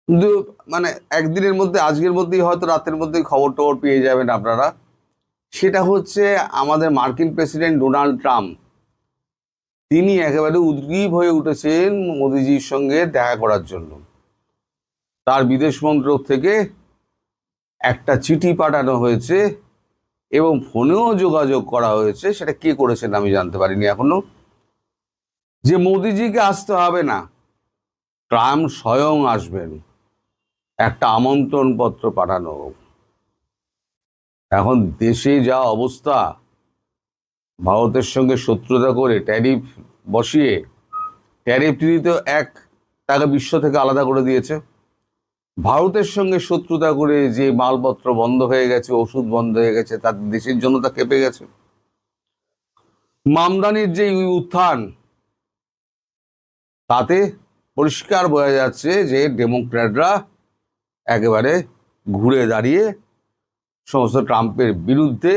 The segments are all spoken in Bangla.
কিন্তু মানে একদিনের মধ্যে, আজকের মধ্যেই হয়তো রাতের মধ্যেই খবর টবর পেয়ে যাবেন আপনারা। সেটা হচ্ছে আমাদের মার্কিন প্রেসিডেন্ট ডোনাল্ড ট্রাম্প, তিনি একেবারে উদ্গ্রীব হয়ে উঠেছেন মোদিজির সঙ্গে দেখা করার জন্য। তার বিদেশ মন্ত্রক থেকে একটা চিঠি পাঠানো হয়েছে এবং ফোনেও যোগাযোগ করা হয়েছে। সেটা কে করেছেন আমি জানতে পারিনি এখনো, যে মোদিজিকে আসতে হবে না, ট্রাম্প স্বয়ং আসবেন, একটা আমন্ত্রণ পত্র পাঠানো হোক। এখন দেশে যা অবস্থা, ভারতের সঙ্গে শত্রুতা করে ট্যারিফ বসিয়ে, ট্যারিফ তো তাকে বিশ্ব থেকে আলাদা করে দিয়েছে। ভারতের সঙ্গে শত্রুতা করে যে মালপত্র বন্ধ হয়ে গেছে, ওষুধ বন্ধ হয়ে গেছে, তার দেশের জনতা কেঁপে গেছে। আমদানির যে উত্থান, তাতে পরিষ্কার বোঝা যাচ্ছে যে ডেমোক্র্যাটরা একেবারে ঘুরে দাঁড়িয়ে সমস্ত ট্রাম্পের বিরুদ্ধে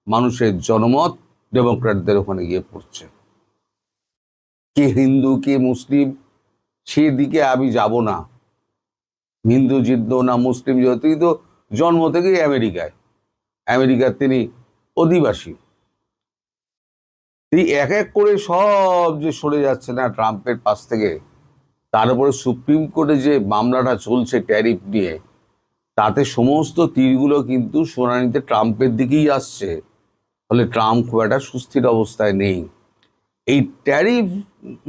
মানুষের জনমত ডেমোক্র্যাটদের ওখানে গিয়ে পড়ছে। কে হিন্দু কে মুসলিম সেদিকে আমি যাব না। হিন্দু জিদ্দ না মুসলিম, যেহেতু তো জন্ম থেকেই আমেরিকার তিনি অধিবাসী। এই এক এক করে সব যে সরে যাচ্ছে না ট্রাম্পের পাশ থেকে, তার উপরে সুপ্রিম কোর্টে যে মামলাটা চলছে ট্যারিফ নিয়ে, তাতে সমস্ত তীরগুলো কিন্তু শুনানিতে ট্রাম্পের দিকেই আসছে। ফলে ট্রাম্প খুব একটা সুস্থির অবস্থায় নেই। এই ট্যারিফ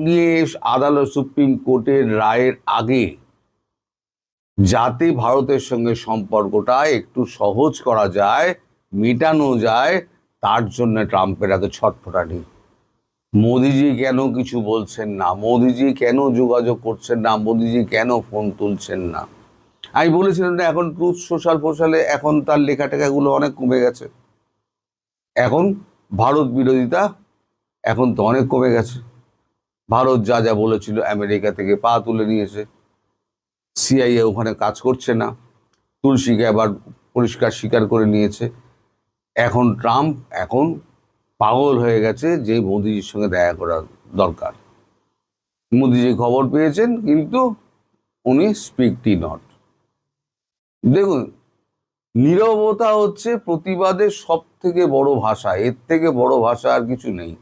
নিয়ে আদালত সুপ্রিম কোর্টের রায়ের আগে যাতে ভারতের সঙ্গে সম্পর্কটা একটু সহজ করা যায়, মেটানো যায়, তার জন্য ট্রাম্পের এত ছটফটানি। মোদিজি কেন কিছু বলছেন না, মোদিজি কেন যোগাযোগ করছেন না, মোদিজি কেন ফোন তুলছেন না। আমি বলেছিলাম না, এখন ট্রুথ সোশ্যালে এখন তার লেখা টেখাগুলো অনেক কমে গেছে। এখন ভারত বিরোধিতা এখন তো অনেক কমে গেছে। ভারত যা যা বলেছিল আমেরিকা থেকে পা তুলে নিয়েছে। সিআইএ ওখানে কাজ করছে না, তুলসীকে আবার পরিষ্কার স্বীকার করে নিয়েছে। এখন ট্রাম্প এখন পাগল হয়ে গেছে যে মোদিজির সঙ্গে দেখা করা দরকার। মোদিজি খবর পেয়েছেন, কিন্তু উনি স্পিকটি নট। দেখুন, নীরবতা হচ্ছে প্রতিবাদের সব থেকে বড় ভাষা, এর থেকে বড় ভাষা আর কিছু নেই।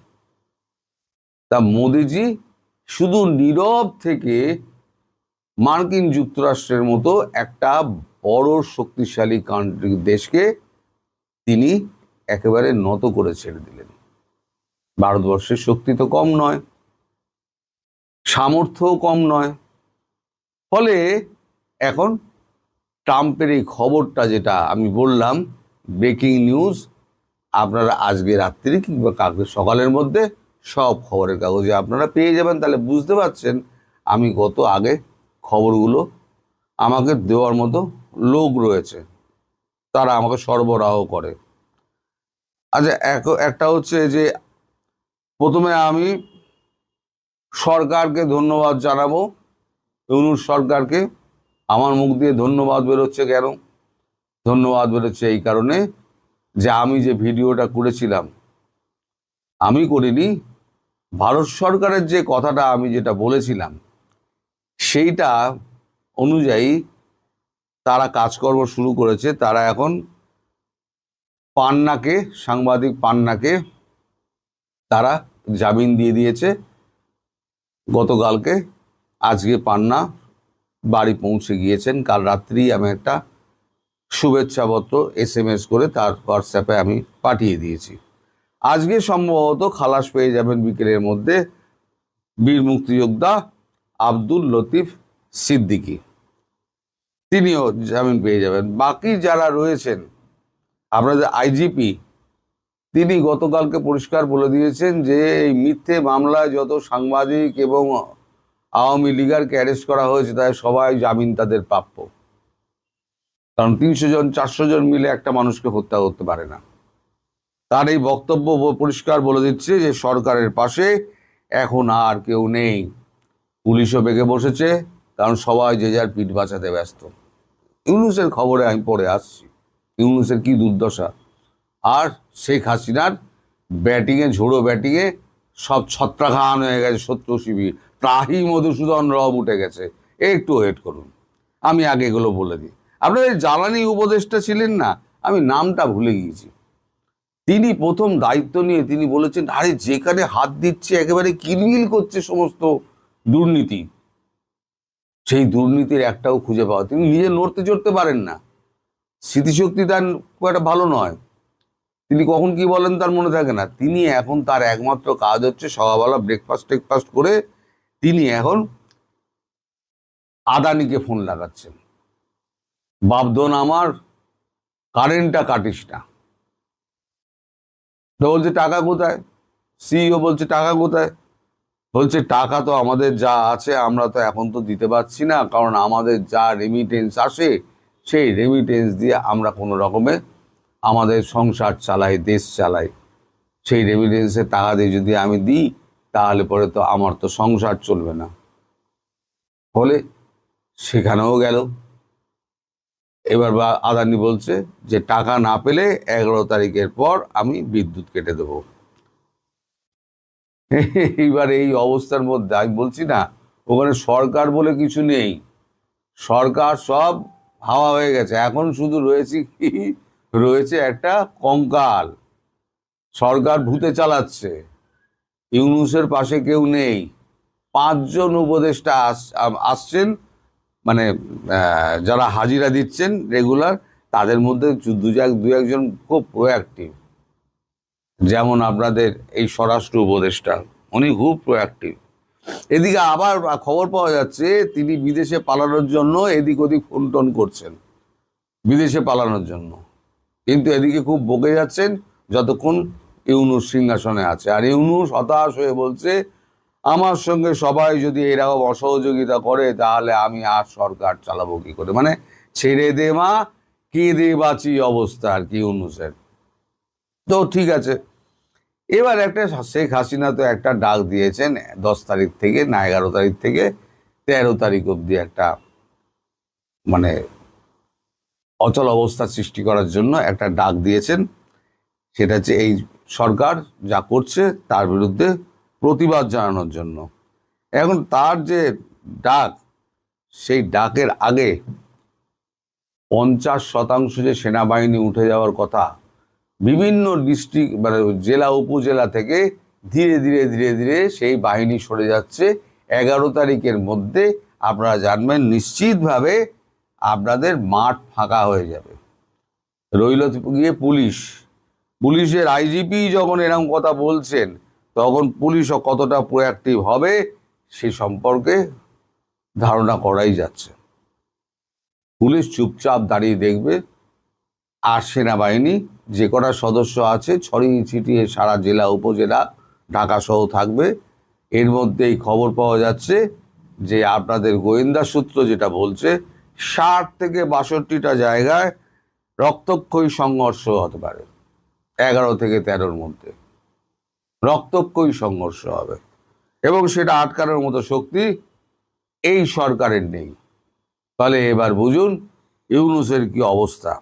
তা মোদিজি শুধু নীরব থেকে মার্কিন যুক্তরাষ্ট্রের মতো একটা বড় শক্তিশালী দেশকে তিনি একেবারে নত করে ছেড়ে দিলেন। ভারতবর্ষের শক্তি তো কম নয়, সামর্থ্যও কম নয়। ফলে এখন ট্রাম্পের এই খবরটা, যেটা আমি বললাম ব্রেকিং নিউজ, আপনারা আজকে রাত্রি কিংবা কালকে সকালের মধ্যে সব খবরের কাগজে আপনারা পেয়ে যাবেন। তাহলে বুঝতে পারছেন আমি কত আগে খবরগুলো আমাকে দেওয়ার মতো লোক রয়েছে, তারা আমাকে সরবরাহ করে। আচ্ছা, একটা হচ্ছে যে প্রথমে আমি সরকারকে ধন্যবাদ জানাবো, ইউনূস সরকারকে। আমার মুখ দিয়ে ধন্যবাদ বেরোচ্ছে কেন? ধন্যবাদ বেরোচ্ছে এই কারণে যে আমি যে ভিডিওটা করেছিলাম, আমি করিনি, ভারত সরকারের যে কথাটা আমি যেটা বলেছিলাম সেইটা অনুযায়ী তারা কাজকর্ম শুরু করেছে। তারা এখন পান্নাকে, সাংবাদিক পান্নাকে তারা জামিন দিয়ে দিয়েছে গতকালকে। আজকে পান্না বাড়ি পৌঁছে গিয়েছেন। কাল রাত্রি আমি একটা শুভেচ্ছাপত্র SMS করে তার হোয়াটসঅ্যাপে আমি পাঠিয়ে দিয়েছি। আজকে সম্ভবত খালাস পেয়ে যাবেন বিকেলের মধ্যে বীর মুক্তিযোদ্ধা আব্দুল লতিফ সিদ্দিকী, তিনিও জামিন পেয়ে যাবেন। বাকি যারা রয়েছেন, আপনাদের IGP, তিনি গতকালকে পরিষ্কার বলে দিয়েছেন যে এই মিথ্যে মামলায় যত সাংবাদিক এবং আওয়ামী লীগারকে অ্যারেস্ট করা হয়েছে তাদের সবাই জামিন তাদের প্রাপ্য। কারণ 300 জন 400 জন মিলে একটা মানুষকে হত্যা করতে পারে না। তার এই বক্তব্য পরিষ্কার বলে দিচ্ছে যে সরকারের পাশে এখন আর কেউ নেই। পুলিশও বেগে বসেছে, কারণ সবাই যে যার পিঠ বাঁচাতে ব্যস্ত। ইউনূসের খবরে আমি পড়ে আসছি, ইউনূসের কি দুর্দশা। আর শেখ হাসিনার ব্যাটিংয়ে, ঝোড়ো ব্যাটিংয়ে সব ছত্রাখান হয়ে গেছে শত্রু শিবির। ত্রাহি মধুসূদন রব উঠে গেছে। একটু ওয়েট করুন। আমি আগে এগুলো বলে দিই। আপনাদের জ্বালানি উপদেষ্টা ছিলেন না, আমি নামটা ভুলে গিয়েছি, তিনি প্রথম দায়িত্ব নিয়ে তিনি বলেছেন, আরে যেখানে হাত দিচ্ছে একেবারে কিলবিল করছে সমস্ত দুর্নীতি, সেই দুর্নীতির একটাও খুঁজে পাওয়া, তিনি নিজে নড়তে চড়তে পারেন না, স্মৃতিশক্তি তার খুব একটা ভালো নয়, তিনি কখন কি বলেন তার মনে থাকে না। তিনি এখন তার একমাত্র কাজ হচ্ছে সকালবেলা ব্রেকফাস্ট করে তিনি এখন আদানিকে ফোন লাগাচ্ছেন, বাপধন আমার, কারেন্টটা কাটিস না। তো বলছে টাকা কোথায়, সিইও বলছে টাকা কোথায়, বলছে টাকা তো আমাদের যা আছে আমরা তো এখন তো দিতে পারছি না, কারণ আমাদের যা রেমিটেন্স আসে সেই রেমিটেন্স দিয়ে আমরা কোনো রকমে আমাদের সংসার চালাই, দেশ চালাই, সেই রেমিটেন্সের টাকা দিয়ে যদি আমি দিই তাহলে পরে তো আমার তো সংসার চলবে না। ফলে সেখানেও গেল। এবার আদানি বলছে যে টাকা না পেলে 11 তারিখের পর আমি বিদ্যুৎ কেটে দেবো। এইবার এই অবস্থার মধ্যে আমি বলছি না, ওখানে সরকার বলে কিছু নেই, সরকার সব হাওয়া হয়ে গেছে, এখন শুধু রয়েছে কি, রয়েছে একটা কঙ্কাল, সরকার ভূতে চালাচ্ছে, ইউনূসের পাশে কেউ নেই। 5 জন উপদেষ্টা আসছেন, মানে যারা হাজিরা দিচ্ছেন রেগুলার, তাদের মধ্যে দু একজন খুব প্রোঅ্যাক্টিভ, যেমন আপনাদের এই স্বরাষ্ট্র উপদেষ্টা, উনি খুব প্রোঅ্যাক্টিভ। এদিকে আবার খবর পাওয়া যাচ্ছে তিনি বিদেশে পালানোর জন্য এদিক ওদিক ফোন টোন করছেন, বিদেশে পালানোর জন্য, কিন্তু এদিকে খুব বকে যাচ্ছেন যতক্ষণ ইউনূস সিংহাসনে আছে। আর ইউনূস হতাশ হয়ে বলছে, আমার সঙ্গে সবাই যদি এরকম অসহযোগিতা করে তাহলে আমি আর সরকার চালাবো কি করে, মানে ছেড়ে দে মা, কেঁদে বাঁচি অবস্থা আর কি ইউনূসের। তো ঠিক আছে, এবার একটা শেখ হাসিনা তো একটা ডাক দিয়েছেন 10 তারিখ থেকে, না 11 তারিখ থেকে 13 তারিখ অবধি, একটা মানে অচল অবস্থা সৃষ্টি করার জন্য একটা ডাক দিয়েছেন। সেটা হচ্ছে এই সরকার যা করছে তার বিরুদ্ধে প্রতিবাদ জানানোর জন্য। এখন তার যে ডাক, সেই ডাকের আগে 50% যে সেনাবাহিনী উঠে যাওয়ার কথা, বিভিন্ন ডিস্ট্রিক্ট মানে জেলা উপজেলা থেকে ধীরে ধীরে ধীরে ধীরে সেই বাহিনী সরে যাচ্ছে। 11 তারিখের মধ্যে আপনারা জানবেন নিশ্চিতভাবে আপনাদের মাঠ ফাঁকা হয়ে যাবে। রইল গিয়ে পুলিশের আইজিপি যখন এরকম কথা বলছেন, তখন পুলিশও কতটা প্রোঅ্যাক্টিভ হবে সে সম্পর্কে ধারণা করাই যাচ্ছে। পুলিশ চুপচাপ দাঁড়িয়ে দেখবে, আর সেনাবাহিনী যে কটা সদস্য আছে ছড়িয়ে ছিটিয়ে সারা জেলা উপজেলা ঢাকা সহ থাকবে। এর মধ্যেই খবর পাওয়া যাচ্ছে যে আপনাদের গোয়েন্দা সূত্র যেটা বলছে, 60 থেকে 62টা জায়গায় রক্তক্ষয়ী সংঘর্ষ হতে পারে। 11 থেকে 13-র মধ্যে রক্তক্ষয়ী সংঘর্ষ হবে, এবং সেটা আটকানোর মতো শক্তি এই সরকারের নেই। তাহলে এবার বুঝুন ইউনূসের কি অবস্থা।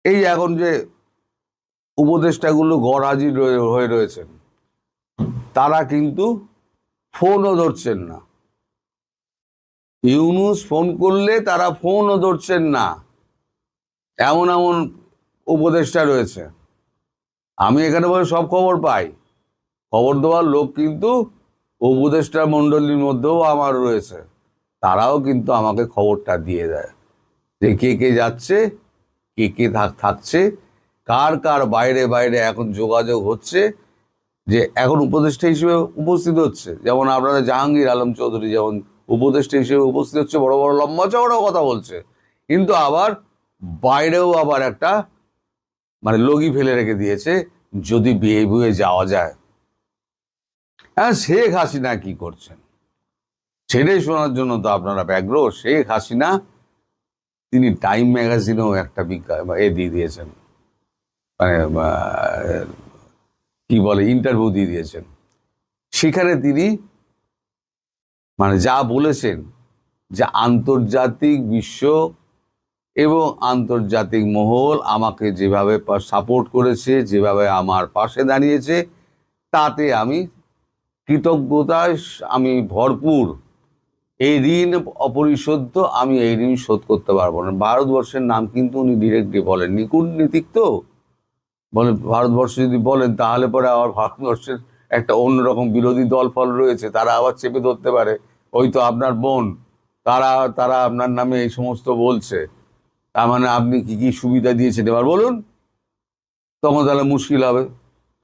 এই এখন যে উপদেষ্টাগুলো গড়হাজির হয়ে রয়েছেন, তারা কিন্তু ফোনও ধরছেন না। ইউনূস ফোন করলে তারা ফোনও ধরছেন না, এমন এমন উপদেষ্টা রয়েছে। আমি এখানে বলে সব খবর পাই, খবর দেওয়ার লোক কিন্তু উপদেষ্টা মণ্ডলীর মধ্যেও আমার রয়েছে, তারাও কিন্তু আমাকে খবরটা দিয়ে দেয় যে কে কে যাচ্ছে, কে কে থাকছে, কার কার বাইরে বাইরে এখন যোগাযোগ হচ্ছে, যে এখন উপদেষ্টা হিসেবে উপস্থিত হচ্ছে। যেমন আপনারা জাহাঙ্গীর আলম চৌধুরী যেমন উপদেষ্টা হিসেবে উপস্থিত হচ্ছে, বড় বড় লম্বা চওড়া কথা বলছে, কিন্তু আবার বাইরেও আবার একটা মানে লগি ফেলে রেখে দিয়েছে, যদি বিয়ে বুয়ে যাওয়া যায়। হ্যাঁ, শেখ হাসিনা কি করছেন সেটাই শোনার জন্য তো আপনারা ব্যগ্র। শেখ হাসিনা তিনি টাইম ম্যাগাজিনেও একটা দিয়ে দিয়েছেন, মানে কি বলে ইন্টারভিউ দিয়ে দিয়েছেন। সেখানে তিনি মানে যা বলেছেন যে আন্তর্জাতিক বিশ্ব এবং আন্তর্জাতিক মহল আমাকে যেভাবে সাপোর্ট করেছে, যেভাবে আমার পাশে দাঁড়িয়েছে, তাতে আমি কৃতজ্ঞতায় আমি ভরপুর, এই ঋণ অপরিশোধ্য, আমি এই ঋণ শোধ করতে পারবো না। ভারতবর্ষের নাম কিন্তু উনি ডিরেক্টলি বলেননি, কূটনীতিক তো বলে ভারতবর্ষ যদি বলেন তাহলে পরে আবার ভারতবর্ষের একটা অন্যরকম বিরোধী দল ফল রয়েছে, তারা আবার চেপে ধরতে পারে ওই তো আপনার বোন, তারা তারা আপনার নামে এই সমস্ত বলছে, তার মানে আপনি কি কি সুবিধা দিয়েছেন এবার বলুন, তখন তাহলে মুশকিল হবে।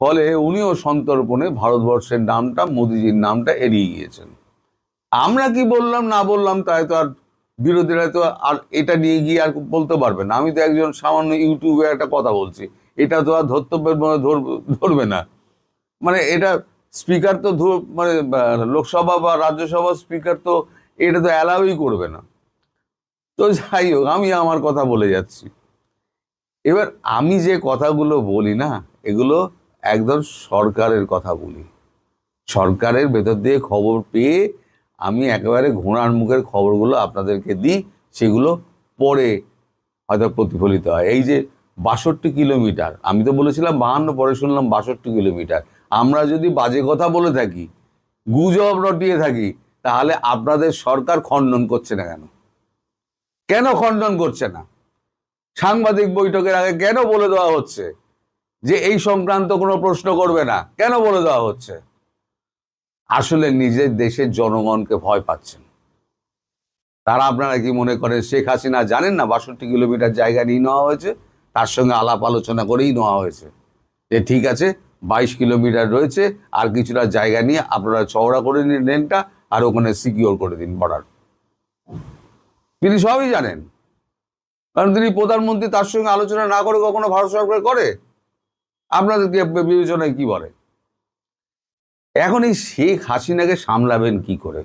ফলে উনিও সন্তর্পণে ভারতবর্ষের নামটা, মোদিজির নামটা এড়িয়ে গিয়েছেন। আমরা কি বললাম না বললাম তাই তো আর বিরোধীরা তো আর এটা নিয়ে গিয়ে আর বলতে পারবে না। আমি তো একজন সামান্য ইউটিউবে একটা কথা বলছি, এটা তো আর ধর্তব্যের মনে ধরবে না। মানে এটা স্পিকার তো মানে লোকসভা বা রাজ্যসভার স্পিকার তো এটা তো অ্যালাউই করবে না। তো যাই হোক, আমি আমার কথা বলে যাচ্ছি। এবার আমি যে কথাগুলো বলি না, এগুলো একদম সরকারের কথা বলি, সরকারের ভেতর দিয়ে খবর পেয়ে আমি একেবারে ঘোড়ার মুখের খবরগুলো আপনাদেরকে দিই, সেগুলো পরে হয়তো প্রতিফলিত হয়। এই যে ৬২ কিলোমিটার, আমি তো বলেছিলাম ৫২, পরে শুনলাম ৬২ কিলোমিটার। আমরা যদি বাজে কথা বলে থাকি, গুজব রটিয়ে থাকি, তাহলে আপনাদের সরকার খণ্ডন করছে না কেন? কেন খণ্ডন করছে না? সাংবাদিক বৈঠকের আগে কেন বলে দেওয়া হচ্ছে যে এই সংক্রান্ত কোনো প্রশ্ন করবে না? কেন বলে দেওয়া হচ্ছে? আসলে নিজের দেশের জনগণকে ভয় পাচ্ছেন তারা। আপনারা কি মনে করেন শেখ হাসিনা জানেন না ৬২ কিলোমিটার জায়গা নিয়ে নেওয়া হয়েছে? তার সঙ্গে আলাপ আলোচনা করেই নেওয়া হয়েছে যে ঠিক আছে ২২ কিলোমিটার রয়েছে, আর কিছুটা জায়গা নিয়ে আপনারা চওড়া করে নিন লেনটা, আর ওখানে সিকিওর করে দিন বর্ডার। তিনি সবই জানেন, কারণ তিনি প্রধানমন্ত্রী। তার সঙ্গে আলোচনা না করে কখনো ভারত সরকার করে? আপনাদেরকে বিবেচনায় কি বলে? এখন এই শেখ হাসিনাকে সামলাবেন কি করে?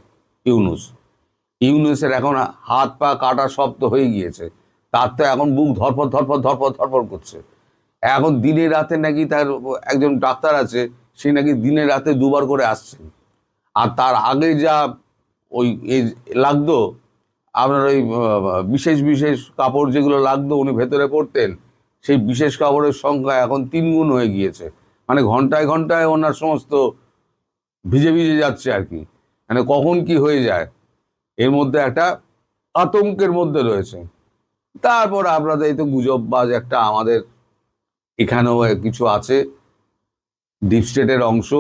ইউনুসের এখন হাত পা কাটা শব্দ হয়ে গিয়েছে, তার তো এখন বুক ধরপর ধরপর ধরপর ধরপর করছে। এখন দিনে রাতে নাকি তার একজন ডাক্তার আছে, সে নাকি দিনে রাতে দুবার করে আসছেন। আর তার আগে যা ওই লাগতো আপনার ওই বিশেষ বিশেষ কাপড় যেগুলো লাগতো উনি ভেতরে পড়তেন, সেই বিশেষ কাপড়ের সংখ্যা এখন ৩ গুণ হয়ে গিয়েছে। মানে ঘন্টায় ঘন্টায় ওনার সমস্ত ভিজে ভিজে যাচ্ছে আর কি, মানে কখন কি হয়ে যায় এর মধ্যে একটা আতঙ্কের মধ্যে রয়েছে। তারপর আপনাদের এই তো গুজববাজ একটা আমাদের এখানেও কিছু আছে ডিপ স্টেটের অংশ,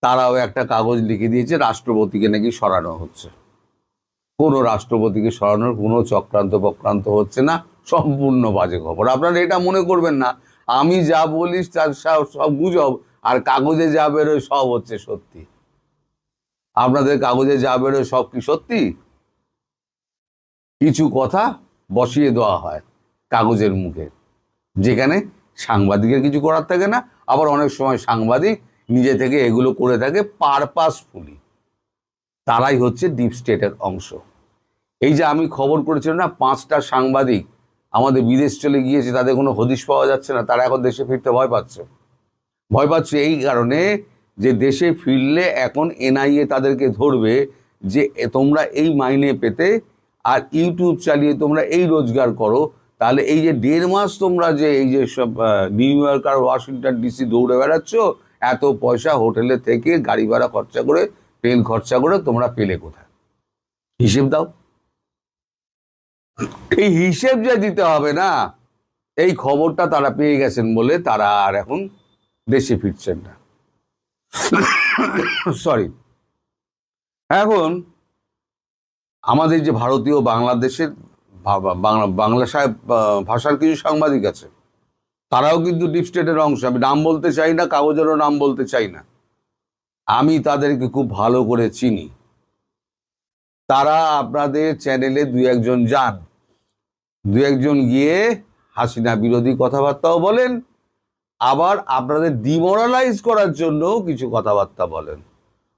তারাও একটা কাগজ লিখে দিয়েছে রাষ্ট্রপতিকে নাকি সরানো হচ্ছে। কোনো রাষ্ট্রপতিকে সরানোর কোনো চক্রান্ত বক্রান্ত হচ্ছে না, সম্পূর্ণ বাজে খবর। আপনারা এটা মনে করবেন না আমি যা বলিস তার সব গুজব, আর কাগজে যা বেরোয় সব হচ্ছে সত্যি। আপনাদের কাগজে যা বেরোয় সব কি সত্যি? কিছু কথা বসিয়ে দেওয়া হয় কাগজের মুখে, যেখানে সাংবাদিকের কিছু করার থাকে না। আবার অনেক সময় সাংবাদিক নিজে থেকে এগুলো করে থাকে পারপাসফুলি। তারাই হচ্ছে ডিপ স্টেটের অংশ। এই যে আমি খবর করেছিলাম না ৫টা সাংবাদিক আমাদের বিদেশ চলে গিয়েছে, তাদের কোনো হদিশ পাওয়া যাচ্ছে না, তারা এখন দেশে ফিরতে ভয় পাচ্ছে। ভয় পাচ্ছে এই কারণে যে দেশে ফিরলে এখন এনআইএ তাদেরকে ধরবে যে তোমরা এই মাইনে পেতে আর ইউটিউব চালিয়ে তোমরা এই রোজগার করো, তাহলে এই যে ১.৫ মাস তোমরা যে এই যে সব নিউ ইয়র্ক আর ওয়াশিংটন ডিসি দৌড়ে বেড়াচ্ছ, এত পয়সা হোটেলে থেকে গাড়ি ভাড়া খরচা করে তেল খরচা করে তোমরা পেলে কোথায়? হিসেব দাও। এই হিসেব যে দিতে হবে না, এই খবরটা তারা পেয়ে গেছেন বলে তারা আর এখন দেশে ফিরছেন না। সরি। এখন আমাদের যে ভারতীয় বাংলাদেশের বাংলা ভাষার কিছু সাংবাদিক আছে, তারাও কিন্তু ডিপ স্টেটের অংশ। আমি নাম বলতে চাই না, কাগজেরও নাম বলতে চাই না, আমি তাদেরকে খুব ভালো করে চিনি। তারা আপনাদের চ্যানেলে ২-১ জন যান, ২-১ জন গিয়ে হাসিনা বিরোধী কথাবার্তাও বলেন, আবার আপনাদের ডিমোরালাইজ করার জন্য কিছু কথাবার্তা বলেন।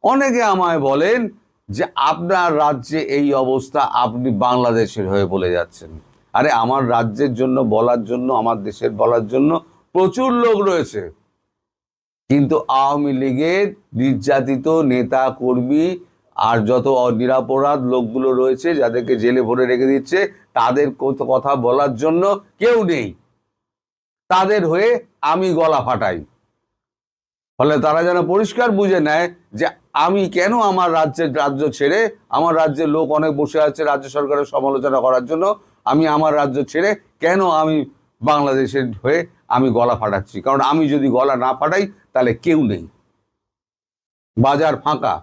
অনেকে আমায় বলেন যে আপনার রাজ্যে এই অবস্থা, আপনি বাংলাদেশের হয়ে বলে যাচ্ছেন। আরে আমার রাজ্যের জন্য বলার জন্য, আমার দেশের বলার জন্য প্রচুর লোক রয়েছে, কিন্তু আওয়ামী লীগের নির্যাতিত নেতা কর্মী আর যত নিরাপরাধ লোকগুলো রয়েছে যাদেরকে জেলে ভরে রেখে দিচ্ছে, তাদের কথা বলার জন্য কেউ নেই। তাদের হয়ে আমি গলা ফাটাই। ফলে তারা যেন পরিষ্কার বুঝে নেয় যে আমি কেন আমার রাজ্য ছেড়ে, আমার রাজ্যের লোক অনেক বসে আছে রাজ্য সরকারের সমালোচনা করার জন্য, আমি আমার রাজ্য ছেড়ে কেন আমি বাংলাদেশের হয়ে আমি গলা ফাটাচ্ছি? কারণ আমি যদি গলা না ফাটাই তাহলে কেউ নেই, বাজার ফাঁকা।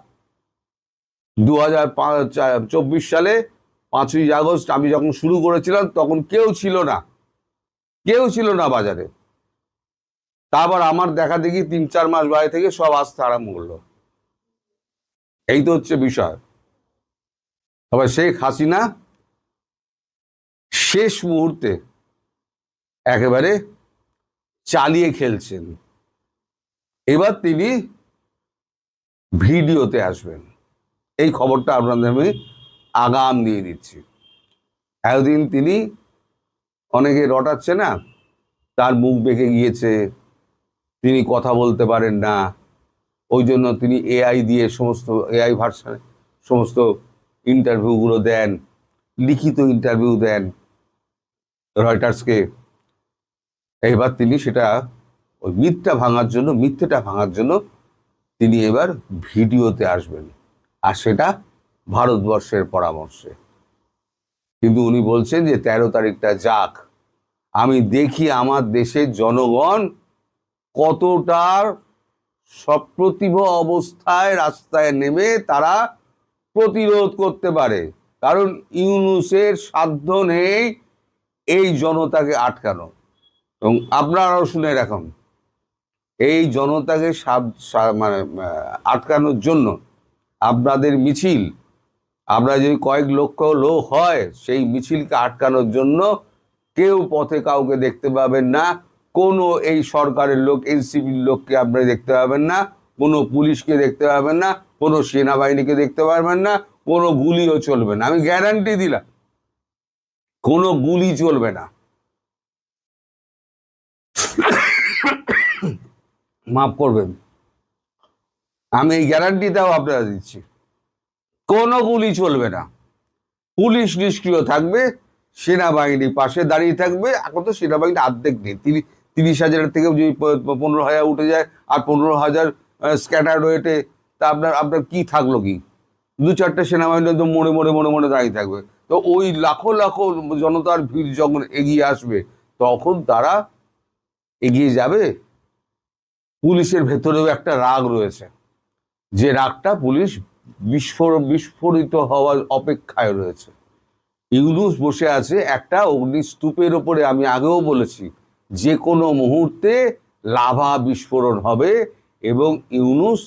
2024 সালে 5ই আগস্ট আমি যখন শুরু করেছিলাম তখন কেউ ছিল না, কেউ ছিল না বাজারে। তারপর আমার দেখা দেখি 3-4 মাস বাইরে থেকে সব আসতে আরম্ভ করলো। এই তো হচ্ছে বিষয়। তবে শেখ হাসিনা শেষ মুহূর্তে একেবারে চালিয়ে খেলছেন। এবার তিনি ভিডিওতে আসবেন, এই খবরটা আপনাদের আমি আগাম দিয়ে দিচ্ছি। এতদিন তিনি অনেকে রটাচ্ছে না, তার মুখ বেঁকে গিয়েছে, তিনি কথা বলতে পারেন না, ওই জন্য তিনি এআই দিয়ে সমস্ত এআই ভার্সনে সমস্ত ইন্টারভিউগুলো দেন, লিখিত ইন্টারভিউ দেন রয়টার্সকে। এবার তিনি সেটা ওই মিথ্যেটা ভাঙার জন্য তিনি এবার ভিডিওতে আসবেন, আর সেটা ভারতবর্ষের পরামর্শে। কিন্তু উনি বলছেন যে 13 তারিখটা যাক, আমি দেখি আমার দেশের জনগণ কতটা সপ্রতিভ অবস্থায় রাস্তায় নেমে তারা প্রতিরোধ করতে পারে। কারণ ইউনূসের সাধ্য নেই এই জনতাকে আটকানো। এবং আপনারাও শুনে রাখুন, এই জনতাকে মানে আটকানোর জন্য আপনাদের মিছিল, আমরা যদি কয়েক লক্ষ লোক হয়, সেই মিছিলকে আটকানোর জন্য কেউ পথে কাউকে দেখতে পাবেন না। কোনো এই সরকারের লোক, এনসিপির লোককে আপনারা দেখতে পাবেন না, কোনো পুলিশকে দেখতে পাবেন না, কোনো সেনাবাহিনীকে দেখতে পারবেন না, কোনো গুলিও চলবে না। আমি গ্যারান্টি দিলাম, কোনো গুলি চলবে না। মাফ করবেন, আমি এই গ্যারান্টিটাও আপনারা দিচ্ছি, কোনো গুলি চলবে না। পুলিশ নিষ্ক্রিয় থাকবে, সেনাবাহিনী পাশে দাঁড়িয়ে থাকবে। এখন তো সেনাবাহিনী অর্ধেক নেই, 30,000 থেকে যদি 15,000 উঠে যায়, আর 15,000 স্ক্যাটার্ড ওয়েটে, তা আপনার কি থাকলো? কি 2-4টে সেনাবাহিনী তো মনে দাঁড়িয়ে থাকবে। তো ওই লাখো লাখো জনতার ভিড় যখন এগিয়ে আসবে, তখন তারা এগিয়ে যাবে। পুলিশের ভেতরেও একটা রাগ রয়েছে, যে রাগটা পুলিশ বিস্ফোরিত হওয়ার অপেক্ষায় রয়েছে। ইউনূস বসে আছে একটা অগ্নিস্তূপের ওপরে। আমি আগেও বলেছি, যে কোনো মুহূর্তে লাভা বিস্ফোরণ হবে এবং ইউনূস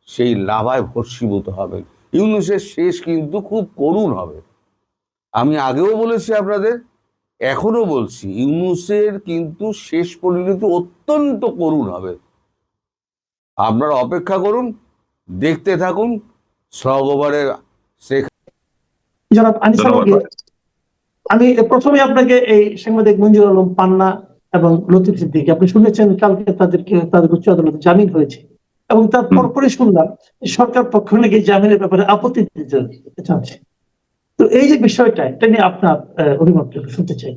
সেই লাভায় ভস্মীভূত হবে। ইউনূসের শেষ কিন্তু খুব করুণ হবে। আমি আগেও বলেছি আপনাদের, এখনো বলছি, ইউনূসের কিন্তু শেষ পরিণতি অত্যন্ত করুণ হবে। আপনারা অপেক্ষা করুন, দেখতে থাকুন। সগোবরে শেখ জনাব আনিস আলমগীর, আমি প্রথমে আপনাকে এই সাংবাদিক মঞ্জুর আলম পান্না এবং লতিফ সিদ্দিকী, আপনি শুনেছেন কালকে তাদের উচ্চ আদালতে জামিন হয়েছে, এবং তার পরপরই শুনলাম সরকার পক্ষ নাকি জামিনের ব্যাপারে আপত্তি দিতে চাচ্ছে। তো এই যে বিষয়টা, এটা নিয়ে আপনার অভিমত শুনতে চাই।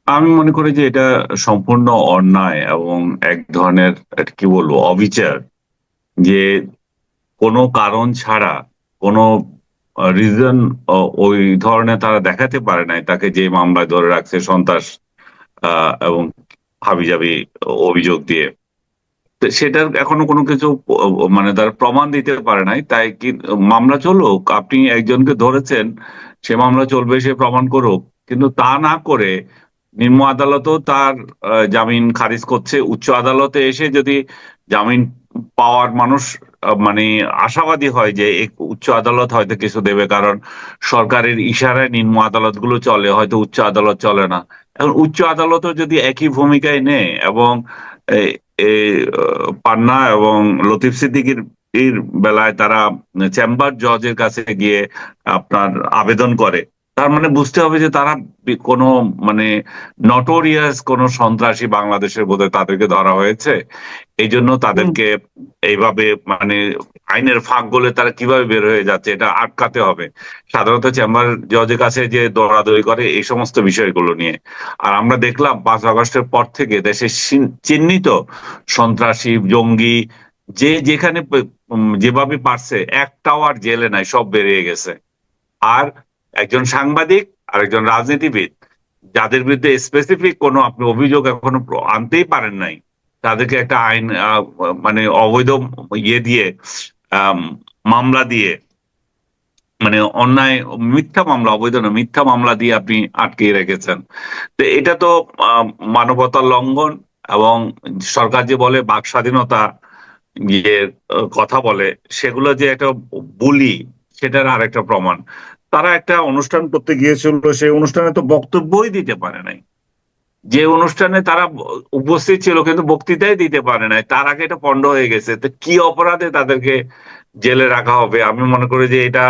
আমি মনে করি যে এটা সম্পূর্ণ অন্যায় এবং এক ধরনের কি বলবো অবিচার, যে কোনো কারণ ছাড়া, কোনো রিজন ওই ধরনের তারা দেখাতে পারে নাই, তাকে যে মামলায় ধরে রাখছে সন্ত্রাস এবং হাবিজাবি অভিযোগ দিয়ে, সেটার এখনো কোনো কিছু মানে তারা প্রমাণ দিতে পারে নাই। তাই কি মামলা চলুক, আপনি একজনকে ধরেছেন, সে মামলা চলবে, সে প্রমাণ করুক। কিন্তু তা না করে নিম্ন আদালতও তার জামিন খারিজ করছে। উচ্চ আদালতে এসে যদি জামিন পাওয়ার মানুষ মানে আশাবাদী হয় যে উচ্চ আদালত হয়তো কিছু দেবে, কারণ সরকারের ইশারায় নিম্ন আদালত গুলো চলে, হয়তো উচ্চ আদালত চলে না। এখন উচ্চ আদালতও যদি একই ভূমিকায় নেয় এবং পান্না এবং লতিফ সিদ্দিকীর এর বেলায় তারা চেম্বার জজের কাছে গিয়ে আপনার আবেদন করে, তার মানে বুঝতে হবে যে তারা কোনো মানে নটোরিয়াস কোনো সন্ত্রাসী বাংলাদেশের বোধহয় তাদেরকে ধরা হয়েছে, এই জন্য তাদেরকে এইভাবে মানে আইনের ফাঁক গলে তারা কিভাবে বের হয়ে যাচ্ছে এটা আটকাতে হবে। সাধারণত চেম্বার জজের কাছে যে দৌড়াদৌড়ি করে এই সমস্ত বিষয়গুলো নিয়ে। আর আমরা দেখলাম 5 আগস্টের পর থেকে দেশে চিহ্নিত সন্ত্রাসী, জঙ্গি যে যেখানে যেভাবে পারছে, একটাও আর জেলে নাই, সব বেরিয়ে গেছে। আর একজন সাংবাদিক আর একজন রাজনীতিবিদ যাদের বিরুদ্ধে স্পেসিফিক কোনো আপনি অভিযোগ এখনো আনতেই পারেন নাই, তাদেরকে একটা আইন মানে অবৈধ ইয়ে দিয়ে আম, মামলা দিয়ে, মানে অন্যায় মিথ্যা মামলা, অবৈধ না মিথ্যা মামলা দিয়ে আপনি আটকে রেখেছেন। তো এটা তো মানবতার লঙ্ঘন। এবং সরকার যে বলে বাক স্বাধীনতা যে কথা বলে, সেগুলো যে একটা বুলি, সেটার আরেকটা প্রমাণ। তারা একটা অনুষ্ঠান করতে গিয়েছিল, সেই অনুষ্ঠানে তো বক্তব্যই দিতে পারে নাই। যে অনুষ্ঠানে তারা উপস্থিত ছিল কিন্তু বক্তৃতাই দিতে পারে নাই, তার আগে এটা পণ্ড হয়ে গেছে। তো কি অপরাধে তাদেরকে জেলে রাখা হবে? আমি মনে করি যে এটা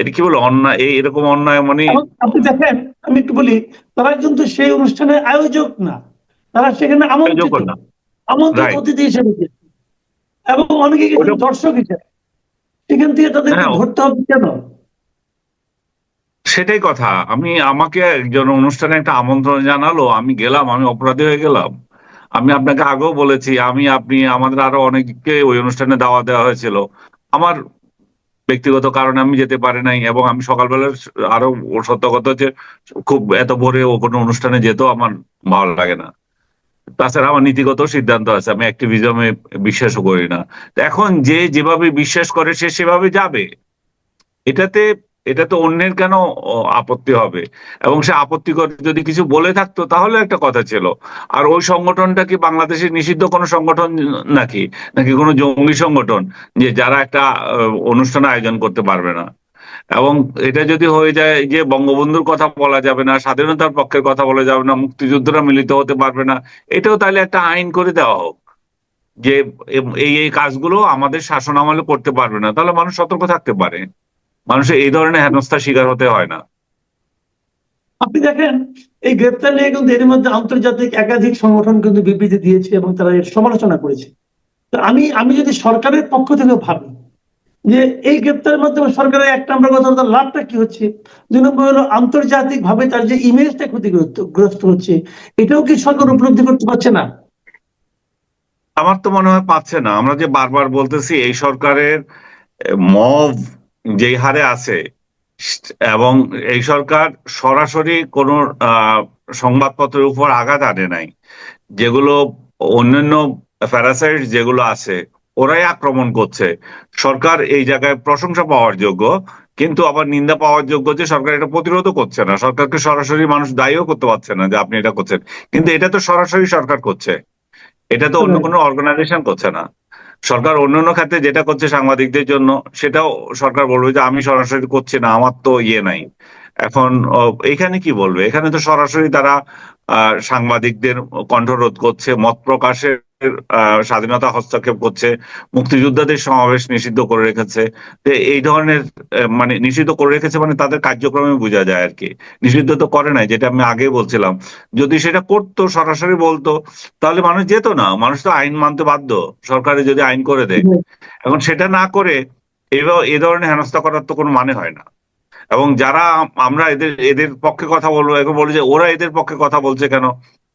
এটা কি বলে অন্যায়, এরকম অন্যায় মানে। এবং আপনি দেখেন, আমি একটু বলি, তারা কিন্তু সেই অনুষ্ঠানের আয়োজক না, তারা সেখানে আমন্ত্রিত, না, আমন্ত্রিত রাইট। অতিথি হিসেবে গেছে। এবং অনেকে গেছেন ওটা, দর্শক হিসেবে। সেখান থেকে তাদেরকে হ্যাঁ, ধরতে হবে কেন? সেটাই কথা। আমাকে একজন অনুষ্ঠানে একটা আমন্ত্রণ জানালো, আমি গেলাম, আমি অপরাধী হয়ে গেলাম? আমি আপনাকে আগেও বলেছি, আপনি আমাদের আরো অনেককে ওই অনুষ্ঠানে দাওয়াত দেওয়া হয়েছিল। আমার ব্যক্তিগত কারণে আমি যেতে পারি নাই। এবং আমি সকালবেলা আরো সত্য কথা হচ্ছে, খুব এত ভোরে ও কোনো অনুষ্ঠানে যেতেও আমার ভালো লাগে না। তাছাড়া আমার নীতিগত সিদ্ধান্ত আছে, আমি অ্যাক্টিভিজমে বিশ্বাসও করি না। তো এখন যে যেভাবে বিশ্বাস করে সে সেভাবে যাবে। এটাতে এটা তো অন্যের কেন আপত্তি হবে? এবং সে আপত্তি করে যদি কিছু বলে থাকতো তাহলে একটা কথা ছিল। আর ওই সংগঠনটা কি বাংলাদেশের নিষিদ্ধ কোনো সংগঠন নাকি, নাকি কোনো জঙ্গি সংগঠন যে যারা একটা অনুষ্ঠান আয়োজন করতে পারবে না? এবং এটা যদি হয়ে যায় যে বঙ্গবন্ধুর কথা বলা যাবে না, স্বাধীনতার পক্ষের কথা বলা যাবে না, মুক্তিযোদ্ধারা মিলিত হতে পারবে না, এটাও তাহলে একটা আইন করে দেওয়া হোক যে এই এই কাজগুলো আমাদের শাসন আমলে করতে পারবে না। তাহলে মানুষ সতর্ক থাকতে পারে, মানুষের এই ধরনের হেনস্থার শিকার হতে হয় না। আপনি দেখেন, এই গ্রেপ্তার নিয়ে কিন্তু এর মধ্যে আন্তর্জাতিক একাধিক সংগঠন কিন্তু বিবৃতি দিয়েছে এবং তারা এর সমালোচনা করেছে। তো আমি যদি সরকারের পক্ষ থেকে ভাবি যে এই গ্রেপ্তারের মাধ্যমে সরকারের এক নম্বর কথা হলো লাভটা কি হচ্ছে, দুই নম্বর হলো আন্তর্জাতিক ভাবে তার যে ইমেজটা ক্ষতিগ্রস্ত হচ্ছে, এটাও কি সরকার উপলব্ধি করতে পারছে না? আমার তো মনে হয় পাচ্ছে না। আমরা যে বারবার বলতেছি এই সরকারের মব যেই হারে আছে, এবং এই সরকার সরাসরি কোনো সংবাদপত্রের উপর আঘাত আনে নাই। যেগুলো অন্যান্য প্যারাসাইট যেগুলো আছে ওরাই আক্রমণ করছে। সরকার এই জায়গায় প্রশংসা পাওয়ার যোগ্য, কিন্তু আবার নিন্দা পাওয়ার যোগ্য যে সরকার এটা প্রতিরোধও করছে না। সরকারকে সরাসরি মানুষ দায়ীও করতে পারছে না যে আপনি এটা করছেন, কিন্তু এটা তো সরাসরি সরকার করছে, এটা তো অন্য কোনো অর্গানাইজেশন করছে না। সরকার অন্যান্য খাতে যেটা করছে সাংবাদিকদের জন্য, সেটাও সরকার বলবে যে আমি সরাসরি করছি না, আমার তো ইয়ে নাই। এখন এখানে কি বলবে? এখানে তো সরাসরি তারা সাংবাদিকদের কণ্ঠরোধ করছে, মত প্রকাশের স্বাধীনতা হস্তক্ষেপ করছে, মুক্তিযোদ্ধাদের সমাবেশ নিষিদ্ধ করে রেখেছে। তো এই ধরনের মানে নিষিদ্ধ করে রেখেছে মানে তাদের কার্যক্রমে বোঝা যায় আর কি। নিষিদ্ধ তো করে নাই, যেটা আমি আগে বলছিলাম। যদি সেটা করতো, সরাসরি বলতো, তাহলে মানুষ যেত না। মানুষ তো আইন মানতে বাধ্য, সরকারে যদি আইন করে দেয়। এখন সেটা না করে এবার এ ধরনের হেনস্থা করার তো কোনো মানে হয় না। এবং যারা আমরা এদের এদের পক্ষে কথা বলবো, এখন বলি যে ওরা এদের পক্ষে কথা বলছে কেন,